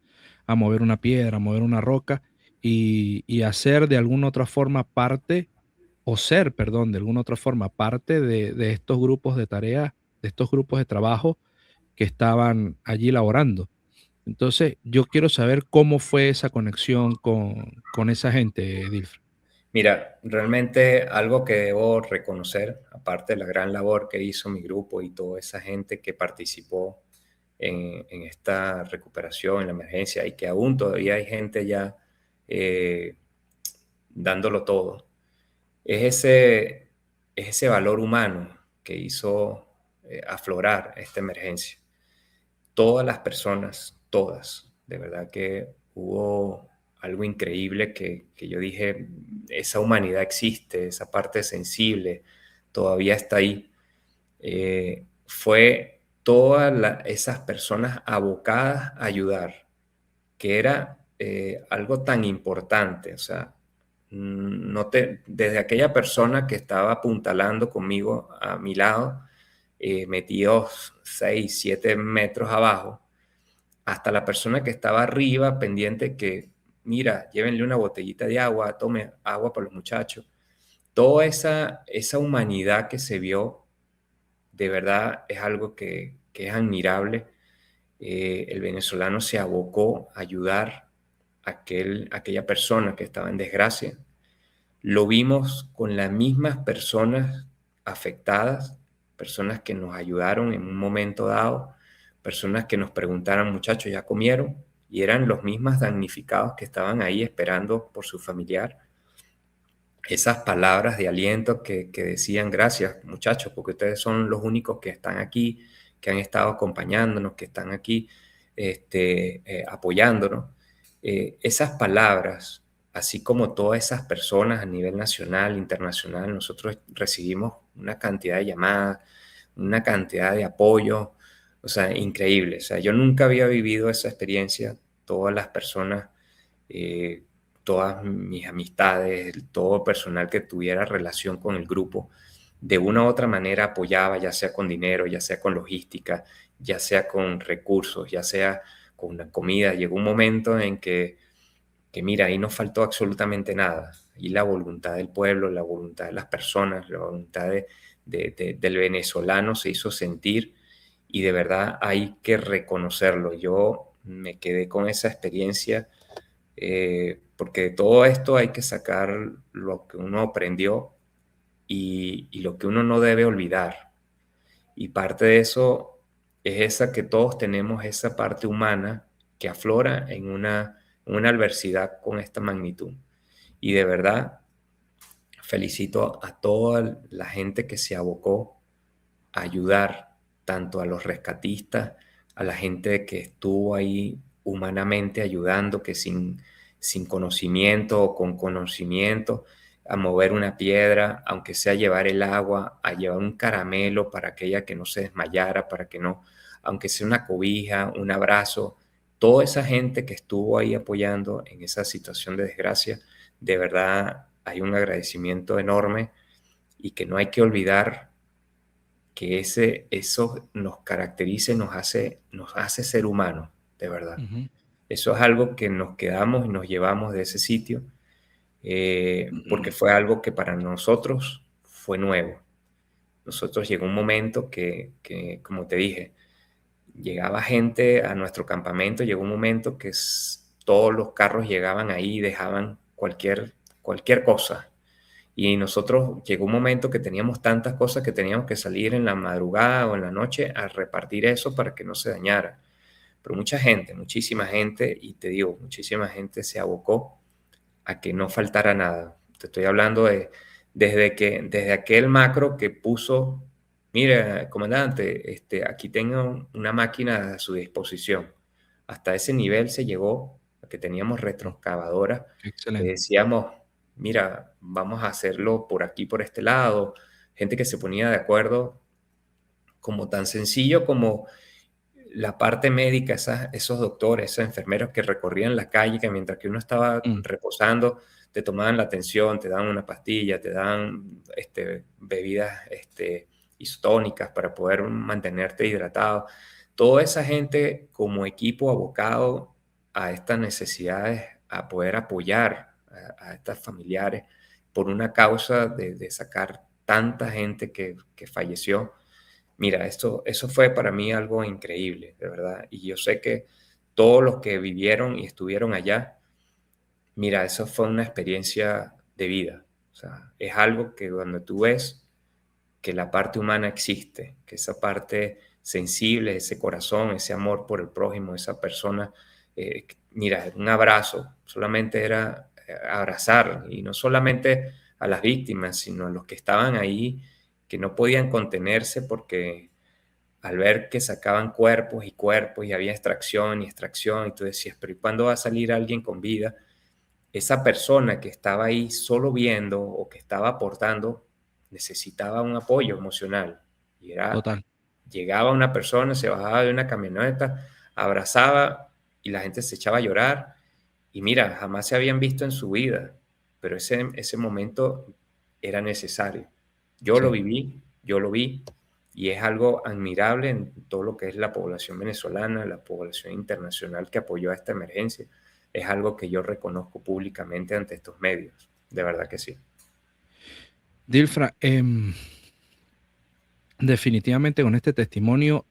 a mover una piedra, a mover una roca y hacer de alguna otra forma parte, o ser, perdón, de alguna otra forma parte de estos grupos de tarea, de estos grupos de trabajo que estaban allí laborando. Entonces, yo quiero saber cómo fue esa conexión con esa gente, Dilfra. Mira, realmente algo que debo reconocer, aparte de la gran labor que hizo mi grupo y toda esa gente que participó en esta recuperación, en la emergencia, y que aún todavía hay gente ya eh, dándolo todo, es ese valor humano que hizo aflorar esta emergencia. Todas las personas, todas, de verdad que hubo algo increíble que yo dije, esa humanidad existe, esa parte sensible todavía está ahí. Fue todas esas personas abocadas a ayudar, que era algo tan importante. O sea, desde aquella persona que estaba apuntalando conmigo a mi lado, metidos 6, 7 metros abajo, hasta la persona que estaba arriba pendiente que, mira, llévenle una botellita de agua, tome agua para los muchachos. Toda esa humanidad que se vio, de verdad es algo que es admirable. El venezolano se abocó a ayudar a aquella persona que estaba en desgracia. Lo vimos con las mismas personas afectadas, personas que nos ayudaron en un momento dado, personas que nos preguntaron, muchachos, ¿ya comieron? Y eran los mismos damnificados que estaban ahí esperando por su familiar. Esas palabras de aliento que decían, gracias muchachos, porque ustedes son los únicos que están aquí, que han estado acompañándonos, que están aquí apoyándonos. Esas palabras, así como todas esas personas a nivel nacional, internacional, nosotros recibimos una cantidad de llamadas, una cantidad de apoyo, o sea, increíble. O sea, yo nunca había vivido esa experiencia. Todas las personas, eh, todas mis amistades, todo el personal que tuviera relación con el grupo, de una u otra manera apoyaba, ya sea con dinero, ya sea con logística, ya sea con recursos, ya sea con la comida. Llegó un momento en que mira, ahí no faltó absolutamente nada. Y la voluntad del pueblo, la voluntad de las personas, la voluntad del venezolano se hizo sentir y de verdad hay que reconocerlo. Yo me quedé con esa experiencia porque de todo esto hay que sacar lo que uno aprendió y lo que uno no debe olvidar. Y parte de eso es esa que todos tenemos, esa parte humana que aflora en una adversidad con esta magnitud. Y de verdad, felicito a toda la gente que se abocó a ayudar, tanto a los rescatistas, a la gente que estuvo ahí humanamente ayudando, que sin conocimiento o con conocimiento, a mover una piedra, aunque sea llevar el agua, a llevar un caramelo para aquella que no se desmayara, para que no, aunque sea una cobija, un abrazo, toda esa gente que estuvo ahí apoyando en esa situación de desgracia, de verdad hay un agradecimiento enorme y que no hay que olvidar que eso nos caracteriza y nos hace ser humanos, de verdad. Ujú. Eso es algo que nos quedamos y nos llevamos de ese sitio, porque fue algo que para nosotros fue nuevo. Nosotros llegó un momento que, como te dije, llegaba gente a nuestro campamento, llegó un momento que todos los carros llegaban ahí y dejaban cualquier cosa. Y nosotros llegó un momento que teníamos tantas cosas que teníamos que salir en la madrugada o en la noche a repartir eso para que no se dañara. Pero mucha gente, muchísima gente, y te digo, muchísima gente se abocó a que no faltara nada. Te estoy hablando desde aquel macro que puso, mire, comandante, aquí tengo una máquina a su disposición. Hasta ese nivel se llegó a que teníamos Mm, retroexcavadoras que excelente. decíamos, mira, vamos a hacerlo por aquí, por este lado. Gente que se ponía de acuerdo, como tan sencillo como la parte médica, esos doctores, esos enfermeros que recorrían la calle, que mientras que uno estaba Mm, reposando, te tomaban la atención, te daban una pastilla, te dan bebidas isotónicas para poder mantenerte hidratado. Toda esa gente como equipo abocado a estas necesidades, a poder apoyar a estas familiares por una causa de sacar tanta gente que falleció. Mira, eso fue para mí algo increíble, de verdad. Y yo sé que todos los que vivieron y estuvieron allá, mira, eso fue una experiencia de vida. O sea, es algo que cuando tú ves que la parte humana existe, que esa parte sensible, ese corazón, ese amor por el prójimo, esa persona, mira, un abrazo, solamente era abrazar, y no solamente a las víctimas, sino a los que estaban ahí, que no podían contenerse porque al ver que sacaban cuerpos y cuerpos y había extracción y extracción, y tú decías, pero ¿y cuándo va a salir alguien con vida? esa persona que estaba ahí solo viendo o que estaba aportando necesitaba un apoyo emocional. Y era, total. llegaba una persona, se bajaba de una camioneta, abrazaba y la gente se echaba a llorar. Y mira, jamás se habían visto en su vida, pero ese momento era necesario. Yo lo Sí. viví, yo lo vi, y es algo admirable en todo lo que es la población venezolana, la población internacional que apoyó a esta emergencia. Es algo que yo reconozco públicamente ante estos medios, de verdad que sí. Dilfra, definitivamente con este testimonio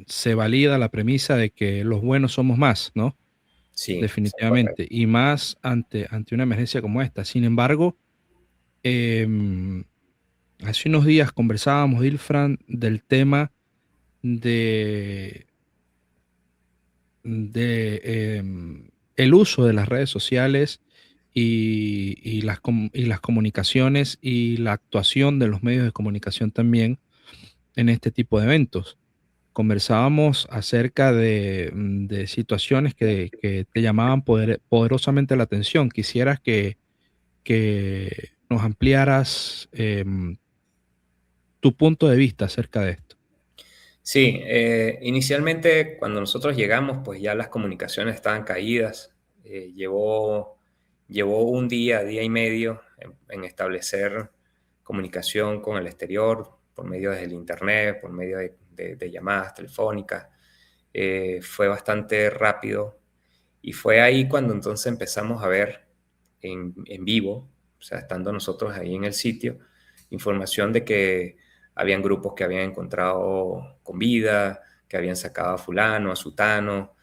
se valida la premisa de que los buenos somos más, ¿no? Sí, sí, correcto. Definitivamente, y más ante una emergencia como esta. Sin embargo, em, hace unos días conversábamos, Dilfran, del tema de, de el uso de las redes sociales y las comunicaciones y la actuación de los medios de comunicación también en este tipo de eventos. Conversábamos acerca de situaciones que te llamaban poderosamente la atención. Quisieras que nos ampliaras tu punto de vista acerca de esto. Sí, inicialmente cuando nosotros llegamos, pues ya las comunicaciones estaban caídas. Llevó un día y medio en establecer comunicación con el exterior por medio del internet, por medio de llamadas telefónicas. Fue bastante rápido y fue ahí cuando entonces empezamos a ver en vivo, o sea, estando nosotros ahí en el sitio, información de que habían grupos que habían encontrado con vida, que habían sacado a fulano, a sutano,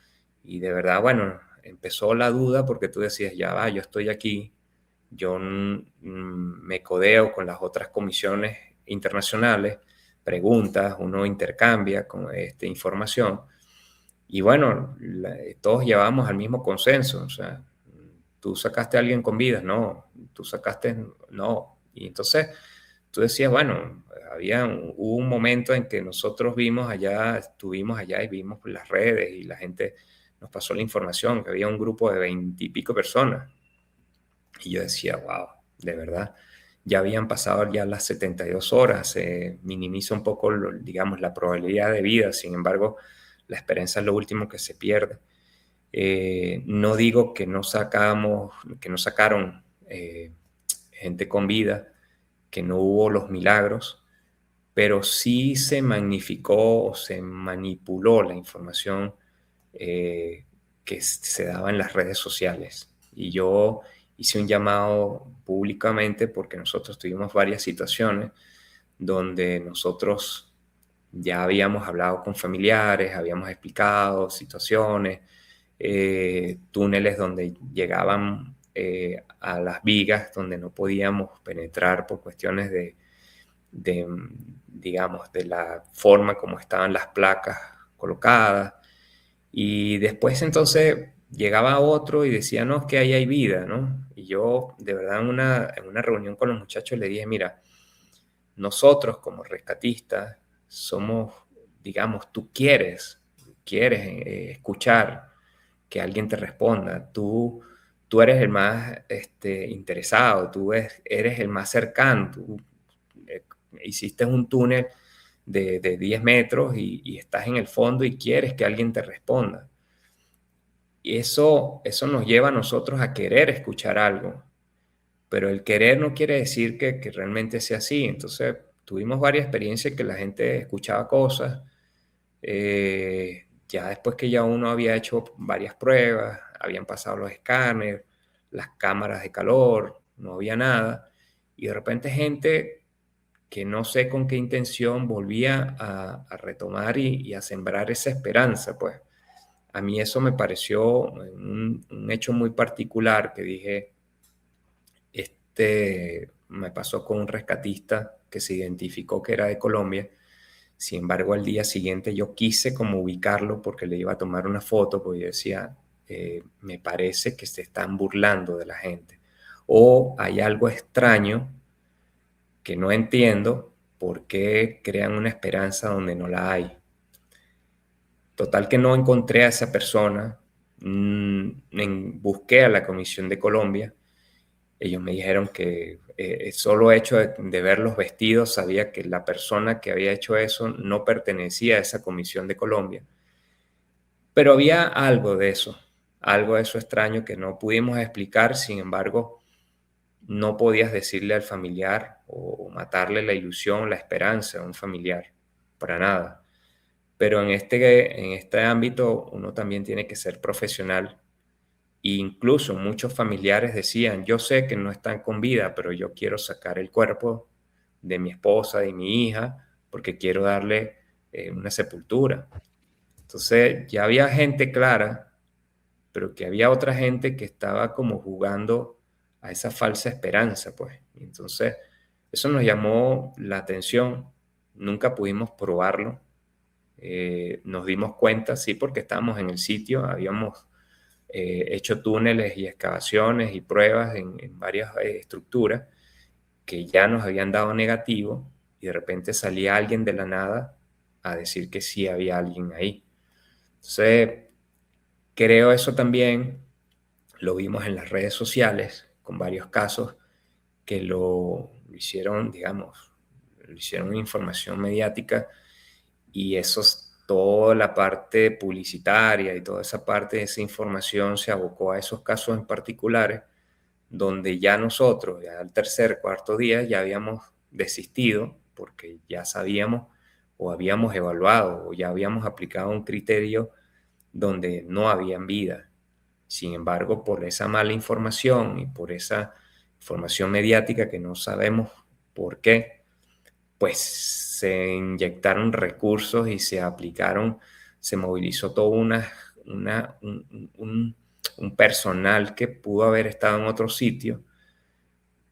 y de verdad, bueno, empezó la duda porque tú decías, ya va, yo estoy aquí, yo me codeo con las otras comisiones internacionales, preguntas, uno intercambia con información, y bueno, todos llevamos al mismo consenso, o sea, tú sacaste a alguien con vida, no, tú sacaste, no. Y entonces tú decías, bueno, hubo un momento en que nosotros vimos allá, estuvimos allá y vimos las redes y la gente nos pasó la información, que había un grupo de 20 y pico personas. Y yo decía, wow, de verdad, ya habían pasado ya las 72 horas, se minimiza un poco, digamos, la probabilidad de vida, sin embargo, la esperanza es lo último que se pierde. No digo que no sacaron gente con vida, que no hubo los milagros, pero sí se magnificó o se manipuló la información que se daba en las redes sociales. Y yo hice un llamado públicamente porque nosotros tuvimos varias situaciones donde nosotros ya habíamos hablado con familiares, habíamos explicado situaciones, túneles donde llegaban a las vigas, donde no podíamos penetrar por cuestiones de, digamos, de la forma como estaban las placas colocadas. Y después entonces llegaba otro y decía, no, es que ahí hay vida, ¿no? Y yo de verdad en una reunión con los muchachos le dije, mira, nosotros como rescatistas somos, digamos, tú quieres escuchar que alguien te responda, tú eres el más interesado, eres el más cercano, tú eh, hiciste un túnel de 10 metros y estás en el fondo y quieres que alguien te responda. Y eso nos lleva a nosotros a querer escuchar algo, pero el querer no quiere decir que realmente sea así. Entonces, tuvimos varias experiencias que la gente escuchaba cosas, ya después que ya uno había hecho varias pruebas, habían pasado los escáneres, las cámaras de calor, no había nada, y de repente gente que no sé con qué intención volvía a retomar y a sembrar esa esperanza, pues. A mí eso me pareció un hecho muy particular que dije, me pasó con un rescatista que se identificó que era de Colombia. Sin embargo, al día siguiente yo quise como ubicarlo porque le iba a tomar una foto, porque yo decía, me parece que se están burlando de la gente. O hay algo extraño que no entiendo por qué crean una esperanza donde no la hay. Total que no encontré a esa persona. busqué a la Comisión de Colombia. Ellos me dijeron que el solo hecho de ver los vestidos sabía que la persona que había hecho eso no pertenecía a esa Comisión de Colombia. Pero había algo de eso extraño que no pudimos explicar. Sin embargo, no podías decirle al familiar o matarle la ilusión, la esperanza a un familiar, para nada. Pero en este ámbito uno también tiene que ser profesional. E incluso muchos familiares decían, yo sé que no están con vida, pero yo quiero sacar el cuerpo de mi esposa, de mi hija, porque quiero darle una sepultura. Entonces ya había gente clara, pero que había otra gente que estaba como jugando a esa falsa esperanza, pues. Y entonces eso nos llamó la atención. Nunca pudimos probarlo. Nos dimos cuenta, sí, porque estábamos en el sitio, habíamos hecho túneles y excavaciones y pruebas en varias estructuras que ya nos habían dado negativo, y de repente salía alguien de la nada a decir que sí había alguien ahí. Entonces, creo eso también lo vimos en las redes sociales con varios casos que lo hicieron, digamos, lo hicieron información mediática, y eso es toda la parte publicitaria y toda esa parte de esa información se abocó a esos casos en particulares, donde ya nosotros, ya al tercer, cuarto día, ya habíamos desistido porque ya sabíamos o habíamos evaluado o ya habíamos aplicado un criterio donde no habían vida. Sin embargo, por esa mala información y por esa información mediática que no sabemos por qué, pues se inyectaron recursos y se aplicaron, se movilizó todo un personal que pudo haber estado en otro sitio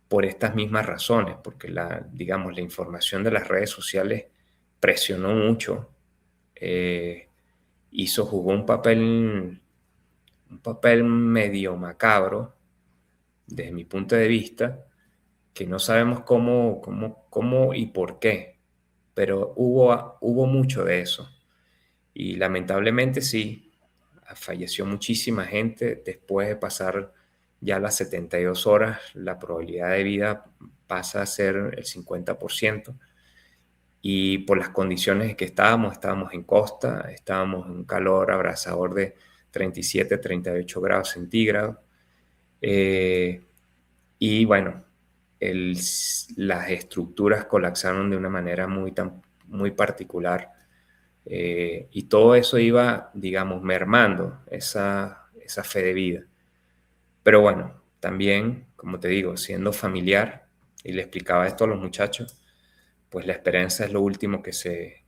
por estas mismas razones, porque digamos, la información de las redes sociales presionó mucho, eh, jugó un papel medio macabro desde mi punto de vista, que no sabemos cómo y por qué, pero hubo mucho de eso. Y lamentablemente sí, falleció muchísima gente. Después de pasar ya las 72 horas, la probabilidad de vida pasa a ser el 50%. Y por las condiciones en que estábamos en costa, estábamos en un calor abrasador de 37, 38 grados centígrados. Y bueno, las estructuras colapsaron de una manera muy particular, y todo eso iba, digamos, mermando esa fe de vida. Pero bueno, también, como te digo, siendo familiar, y le explicaba esto a los muchachos, pues la esperanza es lo último que se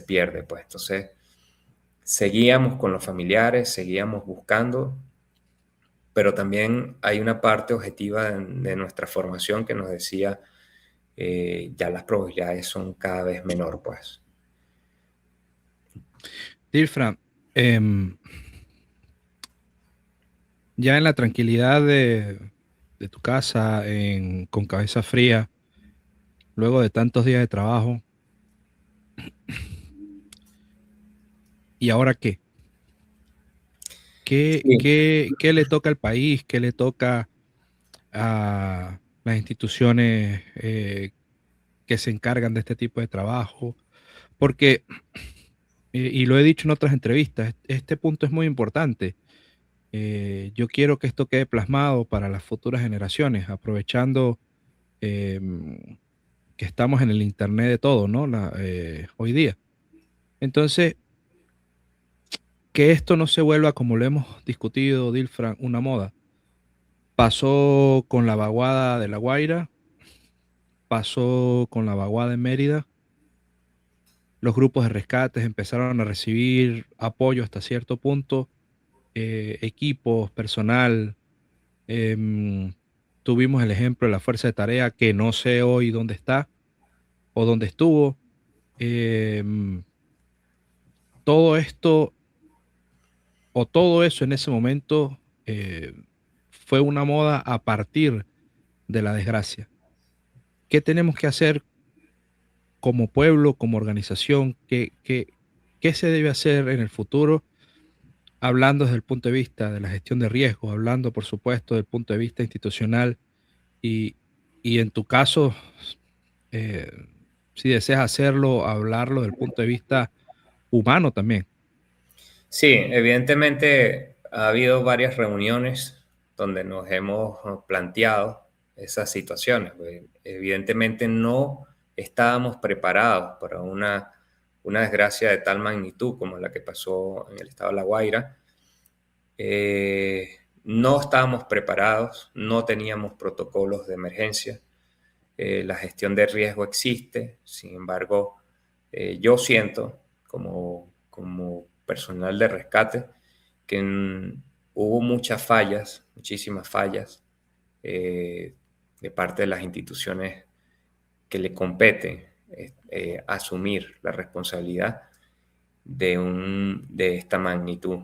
pierde, pues. Entonces, seguíamos con los familiares, seguíamos buscando, pero también hay una parte objetiva de nuestra formación que nos decía, ya las probabilidades son cada vez menor, pues. Dilfra, ya en la tranquilidad de tu casa, con cabeza fría, luego de tantos días de trabajo, ¿y ahora qué? Sí. ¿Qué le toca al país? ¿Qué le toca a las instituciones que se encargan de este tipo de trabajo? Porque, y lo he dicho en otras entrevistas, este punto es muy importante. Yo quiero que esto quede plasmado para las futuras generaciones, aprovechando em, que estamos en el Internet de todo, ¿no? Hoy día. Entonces, que esto no se vuelva, como lo hemos discutido, Dilfran, una moda. Pasó con la vaguada de La Guaira, pasó con la vaguada en Mérida. Los grupos de rescates empezaron a recibir apoyo hasta cierto punto, equipos, personal. em, Tuvimos el ejemplo de la Fuerza de Tarea, que no sé hoy dónde está o dónde estuvo. Em, Todo esto o todo eso en ese momento fue una moda a partir de la desgracia. ¿Qué tenemos que hacer como pueblo, como organización? ¿Qué se debe hacer en el futuro hablando desde el punto de vista de la gestión de riesgos, hablando, por supuesto, desde el punto de vista institucional y, y en tu caso, eh, si deseas hacerlo, hablarlo desde el punto de vista humano también. Sí, evidentemente ha habido varias reuniones donde nos hemos planteado esas situaciones. Pues, evidentemente no estábamos preparados para una desgracia de tal magnitud como la que pasó en el estado de La Guaira. No estábamos preparados, no teníamos protocolos de emergencia. La gestión de riesgo existe, sin embargo, yo siento como personal de rescate que hubo muchas fallas, muchísimas fallas de parte de las instituciones que le compete asumir la responsabilidad de esta magnitud.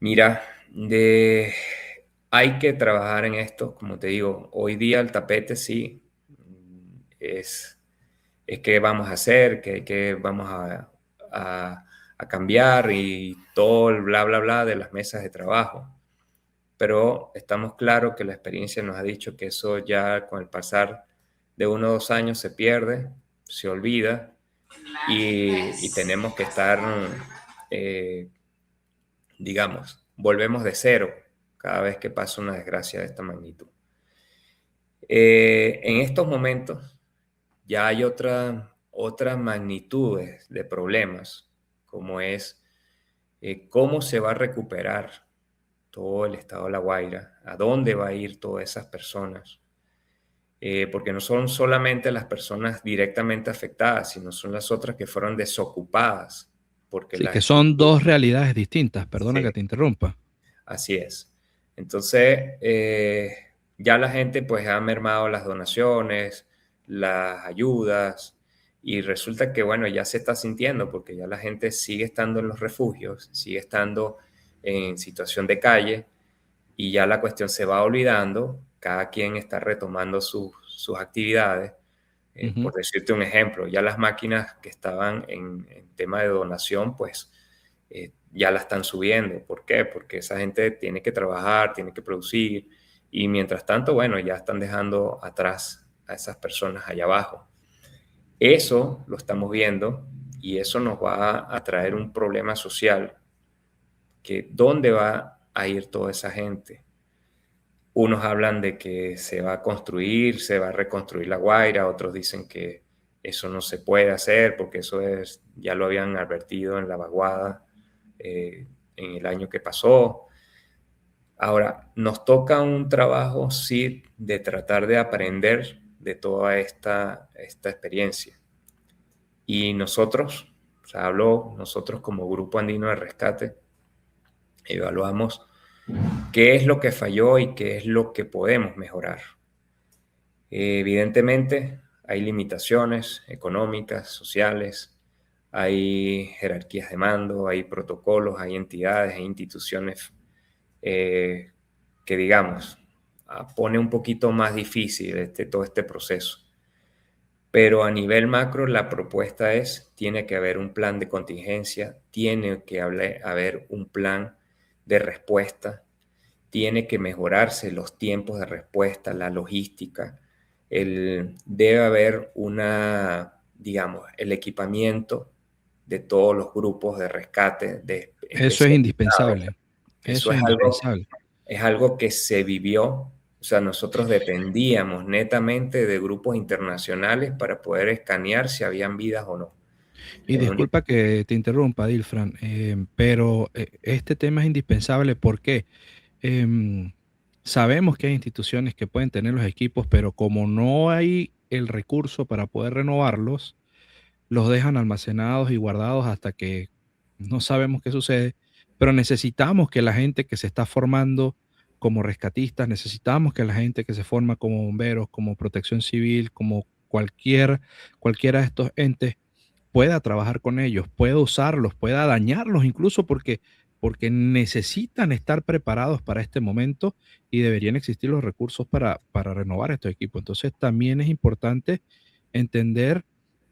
Mira, hay que trabajar en esto, como te digo, hoy día el tapete sí es qué vamos a hacer, qué vamos a cambiar y todo el bla, bla, bla de las mesas de trabajo. Pero estamos claros que la experiencia nos ha dicho que eso ya con el pasar de 1 o 2 años se pierde, se olvida y tenemos que estar, digamos, volvemos de cero cada vez que pasa una desgracia de esta magnitud. En estos momentos ya hay otras magnitudes de problemas, como es cómo se va a recuperar todo el estado de La Guaira, a dónde va a ir todas esas personas, porque no son solamente las personas directamente afectadas, sino son las otras que fueron desocupadas, porque Sí, las que son estructuras, dos realidades distintas, perdona sí, que te interrumpa. así es. Entonces, ya la gente pues ha mermado las donaciones, las ayudas, y resulta que, bueno, ya se está sintiendo porque ya la gente sigue estando en los refugios, sigue estando en situación de calle, y ya la cuestión se va olvidando, cada quien está retomando sus actividades. Ujú. Por decirte un ejemplo, ya las máquinas que estaban en tema de donación, pues ya la están subiendo. ¿Por qué? Porque esa gente tiene que trabajar, tiene que producir y mientras tanto, bueno, ya están dejando atrás a esas personas allá abajo. Eso lo estamos viendo y eso nos va a traer un problema social que ¿dónde va a ir toda esa gente? Unos hablan de que se va a construir, se va a reconstruir La Guaira, otros dicen que eso no se puede hacer porque eso es, ya lo habían advertido en la vaguada en el año que pasó. Ahora, nos toca un trabajo, sí, de tratar de aprender de toda esta experiencia. Y nosotros, o sea, hablo nosotros como Grupo Andino de Rescate, evaluamos qué es lo que falló y qué es lo que podemos mejorar. Evidentemente, hay limitaciones económicas, sociales, hay jerarquías de mando, hay protocolos, hay entidades, hay instituciones eh, que, digamos, pone un poquito más difícil todo este proceso. Pero a nivel macro, la propuesta es, tiene que haber un plan de contingencia, tiene que haber un plan de respuesta, tiene que mejorarse los tiempos de respuesta, la logística, debe haber digamos, el equipamiento de todos los grupos de rescate de Eso es especializados. indispensable. Eso Eso es indispensable. es algo que se vivió, o sea, nosotros dependíamos netamente de grupos internacionales para poder escanear si habían vidas o no. Y En un- disculpa que te interrumpa, Dilfran, pero este tema es indispensable porque sabemos que hay instituciones que pueden tener los equipos, pero como no hay el recurso para poder renovarlos, los dejan almacenados y guardados hasta que no sabemos qué sucede, pero necesitamos que la gente que se está formando como rescatistas, necesitamos que la gente que se forma como bomberos, como protección civil, como cualquiera de estos entes pueda trabajar con ellos, pueda usarlos, pueda dañarlos incluso porque necesitan estar preparados para este momento y deberían existir los recursos para renovar estos equipos. Entonces también es importante entender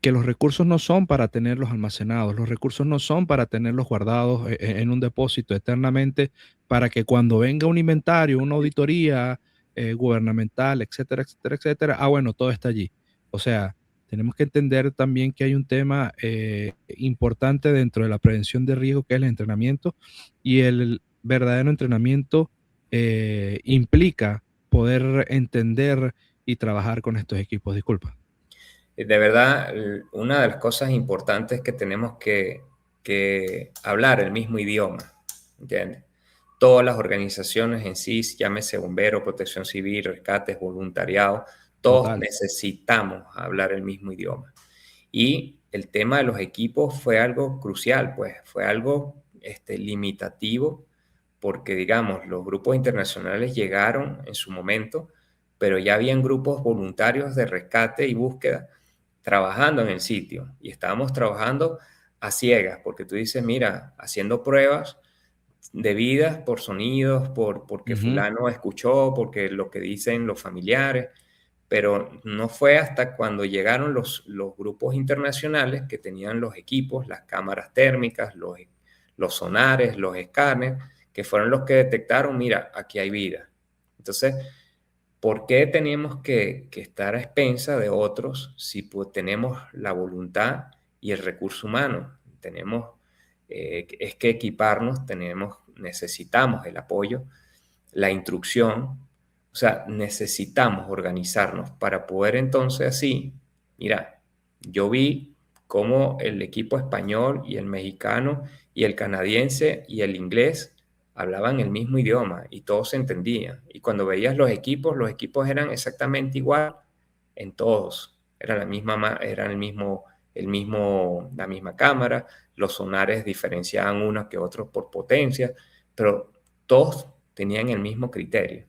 que los recursos no son para tenerlos almacenados, los recursos no son para tenerlos guardados en un depósito eternamente, para que cuando venga un inventario, una auditoría gubernamental, etcétera, etcétera, etcétera, bueno, todo está allí. O sea, tenemos que entender también que hay un tema importante dentro de la prevención de riesgo, que es el entrenamiento, y el verdadero entrenamiento implica poder entender y trabajar con estos equipos. Disculpa. De verdad, una de las cosas importantes es que tenemos que hablar el mismo idioma, ¿entiendes? Todas las organizaciones en sí, llámese bombero, protección civil, rescates, voluntariado, todos Total. necesitamos hablar el mismo idioma. Y el tema de los equipos fue algo crucial, pues fue algo limitativo, porque digamos, los grupos internacionales llegaron en su momento, pero ya habían grupos voluntarios de rescate y búsqueda trabajando en el sitio y estábamos trabajando a ciegas, porque tú dices, mira, haciendo pruebas debidas por sonidos, porque Ujú. fulano escuchó, porque lo que dicen los familiares, pero no fue hasta cuando llegaron los grupos internacionales que tenían los equipos, las cámaras térmicas, los sonares, los escáneres, que fueron los que detectaron, mira, aquí hay vida. Entonces, ¿por qué tenemos que estar a expensa de otros si pues, tenemos la voluntad y el recurso humano? Tenemos, es que equiparnos, necesitamos el apoyo, la instrucción, o sea, necesitamos organizarnos para poder entonces así, mira, yo vi cómo el equipo español y el mexicano y el canadiense y el inglés hablaban el mismo idioma y todos se entendían. Y cuando veías los equipos eran exactamente igual en todos. Era la misma, era la misma cámara, los sonares diferenciaban unos que otros por potencia, pero todos tenían el mismo criterio.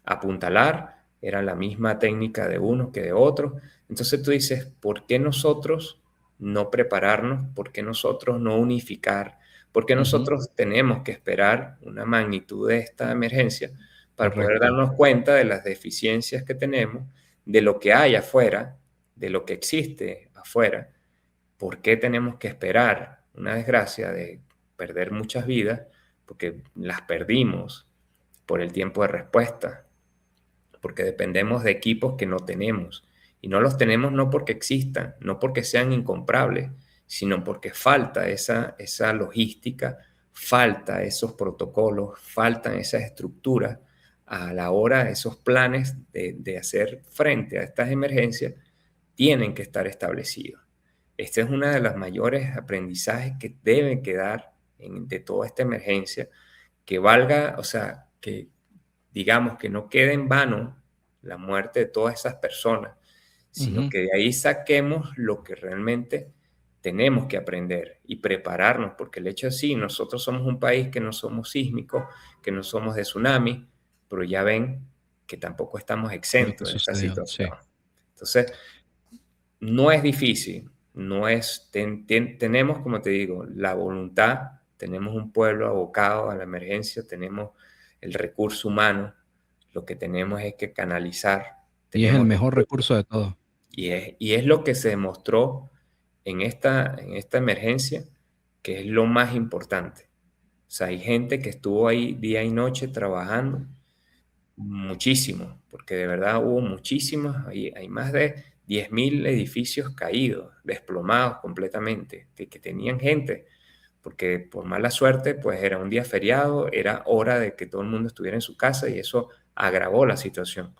Apuntalar era la misma técnica de unos que de otros. Entonces tú dices, ¿por qué nosotros no prepararnos? ¿Por qué nosotros no unificar? ¿Por qué Ujú. nosotros tenemos que esperar una magnitud de esta emergencia para poder Correcto. darnos cuenta de las deficiencias que tenemos, de lo que hay afuera, de lo que existe afuera? ¿Por qué tenemos que esperar una desgracia de perder muchas vidas? Porque las perdimos por el tiempo de respuesta, porque dependemos de equipos que no tenemos. Y no los tenemos no porque existan, no porque sean incomprables, sino porque falta esa logística, falta esos protocolos, faltan esas estructuras a la hora, esos planes de hacer frente a estas emergencias tienen que estar establecidos. Este es uno de los mayores aprendizajes que deben quedar de toda esta emergencia, que valga, o sea, que digamos que no quede en vano la muerte de todas esas personas, sino Ujú. que de ahí saquemos lo que realmente tenemos que aprender y prepararnos, porque el hecho es sí, nosotros somos un país que no somos sísmicos, que no somos de tsunami, pero ya ven que tampoco estamos Lo que exentos de esta sucedió, situación. sí. Entonces, no es difícil, no es, tenemos, como te digo, la voluntad, tenemos un pueblo abocado a la emergencia, tenemos el recurso humano, lo que tenemos es que canalizar, Y es el tenemos mejor recurso de todos. y es lo que se demostró en esta emergencia, que es lo más importante. O sea, hay gente que estuvo ahí día y noche trabajando muchísimo, porque de verdad hubo muchísimos, hay más de 10.000 edificios caídos, desplomados completamente, que tenían gente, porque por mala suerte, pues era un día feriado, era hora de que todo el mundo estuviera en su casa y eso agravó la situación.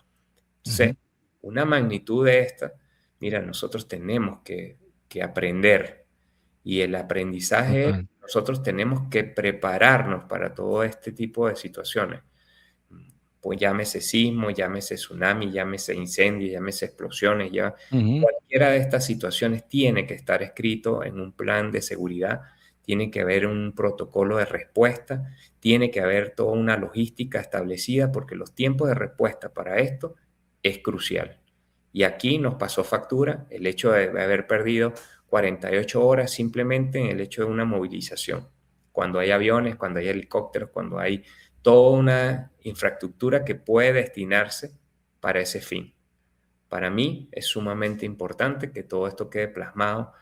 Entonces, Ujú. una magnitud de esta, mira, nosotros tenemos que aprender y el aprendizaje, Total. nosotros tenemos que prepararnos para todo este tipo de situaciones. Pues llámese sismo, llámese tsunami, llámese incendio, llámese explosiones, ya Ujú. cualquiera de estas situaciones tiene que estar escrito en un plan de seguridad, tiene que haber un protocolo de respuesta, tiene que haber toda una logística establecida porque los tiempos de respuesta para esto es crucial. Y aquí nos pasó factura el hecho de haber perdido 48 horas simplemente en el hecho de una movilización. Cuando hay aviones, cuando hay helicópteros, cuando hay toda una infraestructura que puede destinarse para ese fin. Para mí es sumamente importante que todo esto quede plasmado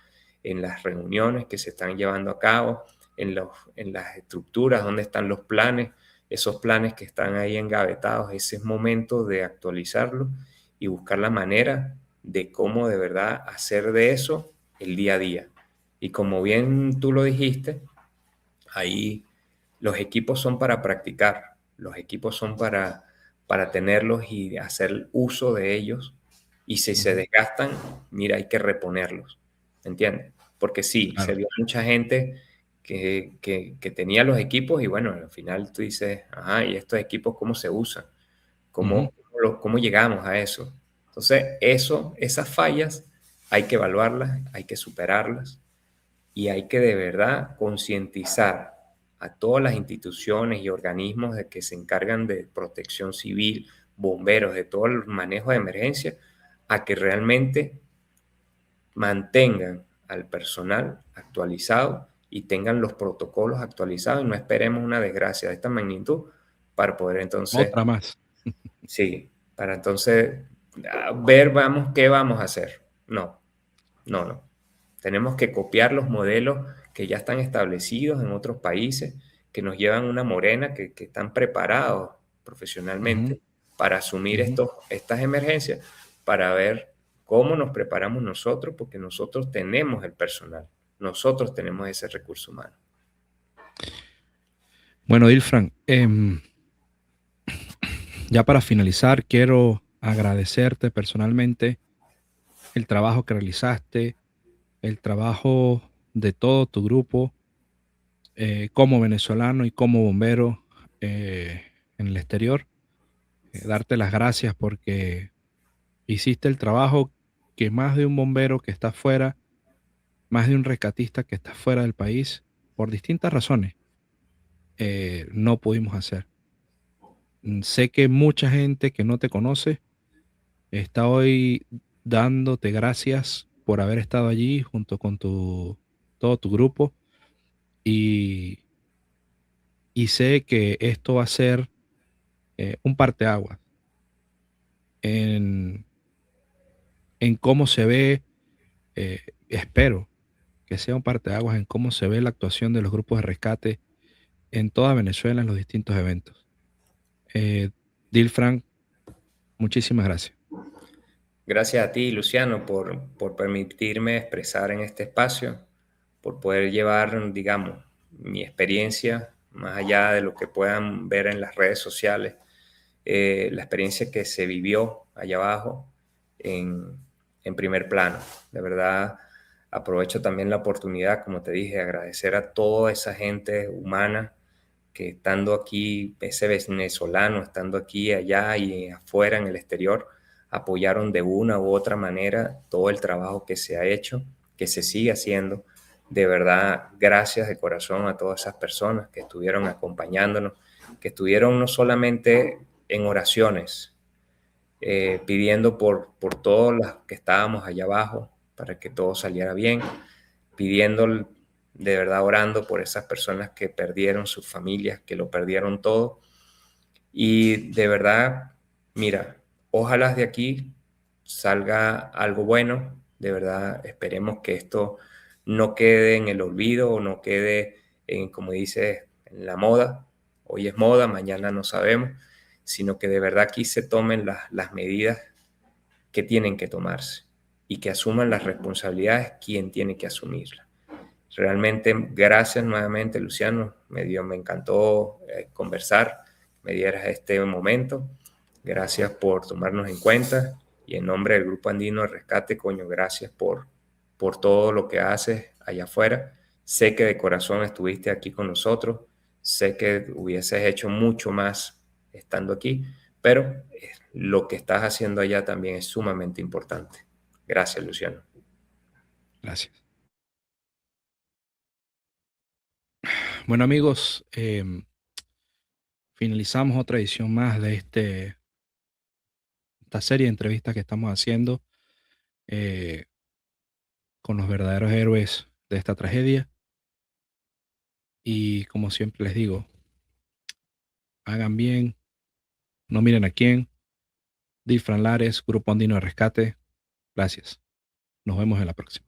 en las reuniones que se están llevando a cabo, en las estructuras, donde están los planes, esos planes que están ahí engavetados. Ese es momento de actualizarlos y buscar la manera de cómo de verdad hacer de eso el día a día. Y como bien tú lo dijiste, ahí los equipos son para practicar, los equipos son para tenerlos y hacer uso de ellos. Y si se Ujú. desgastan, mira, hay que reponerlos, ¿entiendes? Porque sí, se Claro. vio mucha gente que tenía los equipos y bueno, al final tú dices, ajá, ¿y estos equipos cómo se usan? Ujú. ¿Cómo llegamos a eso? Entonces, esas fallas hay que evaluarlas, hay que superarlas y hay que de verdad concientizar a todas las instituciones y organismos de que se encargan de protección civil, bomberos, de todo el manejo de emergencia, a que realmente mantengan al personal actualizado y tengan los protocolos actualizados y no esperemos una desgracia de esta magnitud para poder entonces, Otra más. sí, para entonces ver, vamos, qué vamos a hacer. No, no, no. Tenemos que copiar los modelos que ya están establecidos en otros países, que nos llevan una morena, que están preparados Ujú, profesionalmente para asumir ujú. estas emergencias, para ver cómo nos preparamos nosotros, porque nosotros tenemos el personal, nosotros tenemos ese recurso humano. Bueno, Ilfran, ya para finalizar, quiero agradecerte personalmente el trabajo que realizaste, el trabajo de todo tu grupo como venezolano y como bombero en el exterior. Darte las gracias porque hiciste el trabajo que más de un bombero que está fuera, más de un rescatista que está fuera del país, por distintas razones, no pudimos hacer. Sé que mucha gente que no te conoce está hoy dándote gracias por haber estado allí junto con todo tu grupo y, y sé que esto va a ser un parteaguas en, en cómo se ve, espero que sea un parteaguas en cómo se ve la actuación de los grupos de rescate en toda Venezuela en los distintos eventos. Eh, Dilfran, muchísimas gracias. Gracias a ti, Luciano, por permitirme expresar en este espacio, por poder llevar, digamos, mi experiencia más allá de lo que puedan ver en las redes sociales, la experiencia que se vivió allá abajo en, en primer plano. De verdad, aprovecho también la oportunidad, como te dije, agradecer a toda esa gente humana que estando aquí, ese venezolano, estando aquí, allá y afuera en el exterior, apoyaron de una u otra manera todo el trabajo que se ha hecho, que se sigue haciendo. De verdad, gracias de corazón a todas esas personas que estuvieron acompañándonos, que estuvieron no solamente en oraciones, pidiendo por todos los que estábamos allá abajo, para que todo saliera bien, pidiendo, de verdad orando por esas personas que perdieron sus familias, que lo perdieron todo. Y de verdad, mira, ojalá de aquí salga algo bueno. De verdad, esperemos que esto no quede en el olvido o no quede en, como dice, en la moda. Hoy es moda, mañana no sabemos, sino que de verdad aquí se tomen las medidas que tienen que tomarse y que asuman las responsabilidades quien tiene que asumirlas. Realmente, gracias nuevamente, Luciano. Me encantó conversar, me dieras este momento. Gracias por tomarnos en cuenta y en nombre del Grupo Andino de Rescate, coño, gracias por todo lo que haces allá afuera. Sé que de corazón estuviste aquí con nosotros, sé que hubieses hecho mucho más estando aquí, pero lo que estás haciendo allá también es sumamente importante. Gracias, Luciano. Gracias. Bueno amigos, finalizamos otra edición más de esta serie de entrevistas que estamos haciendo eh, con los verdaderos héroes de esta tragedia. Y como siempre les digo, hagan bien, no miren a quién, Difran Lares, Grupo Andino de Rescate. Gracias. Nos vemos en la próxima.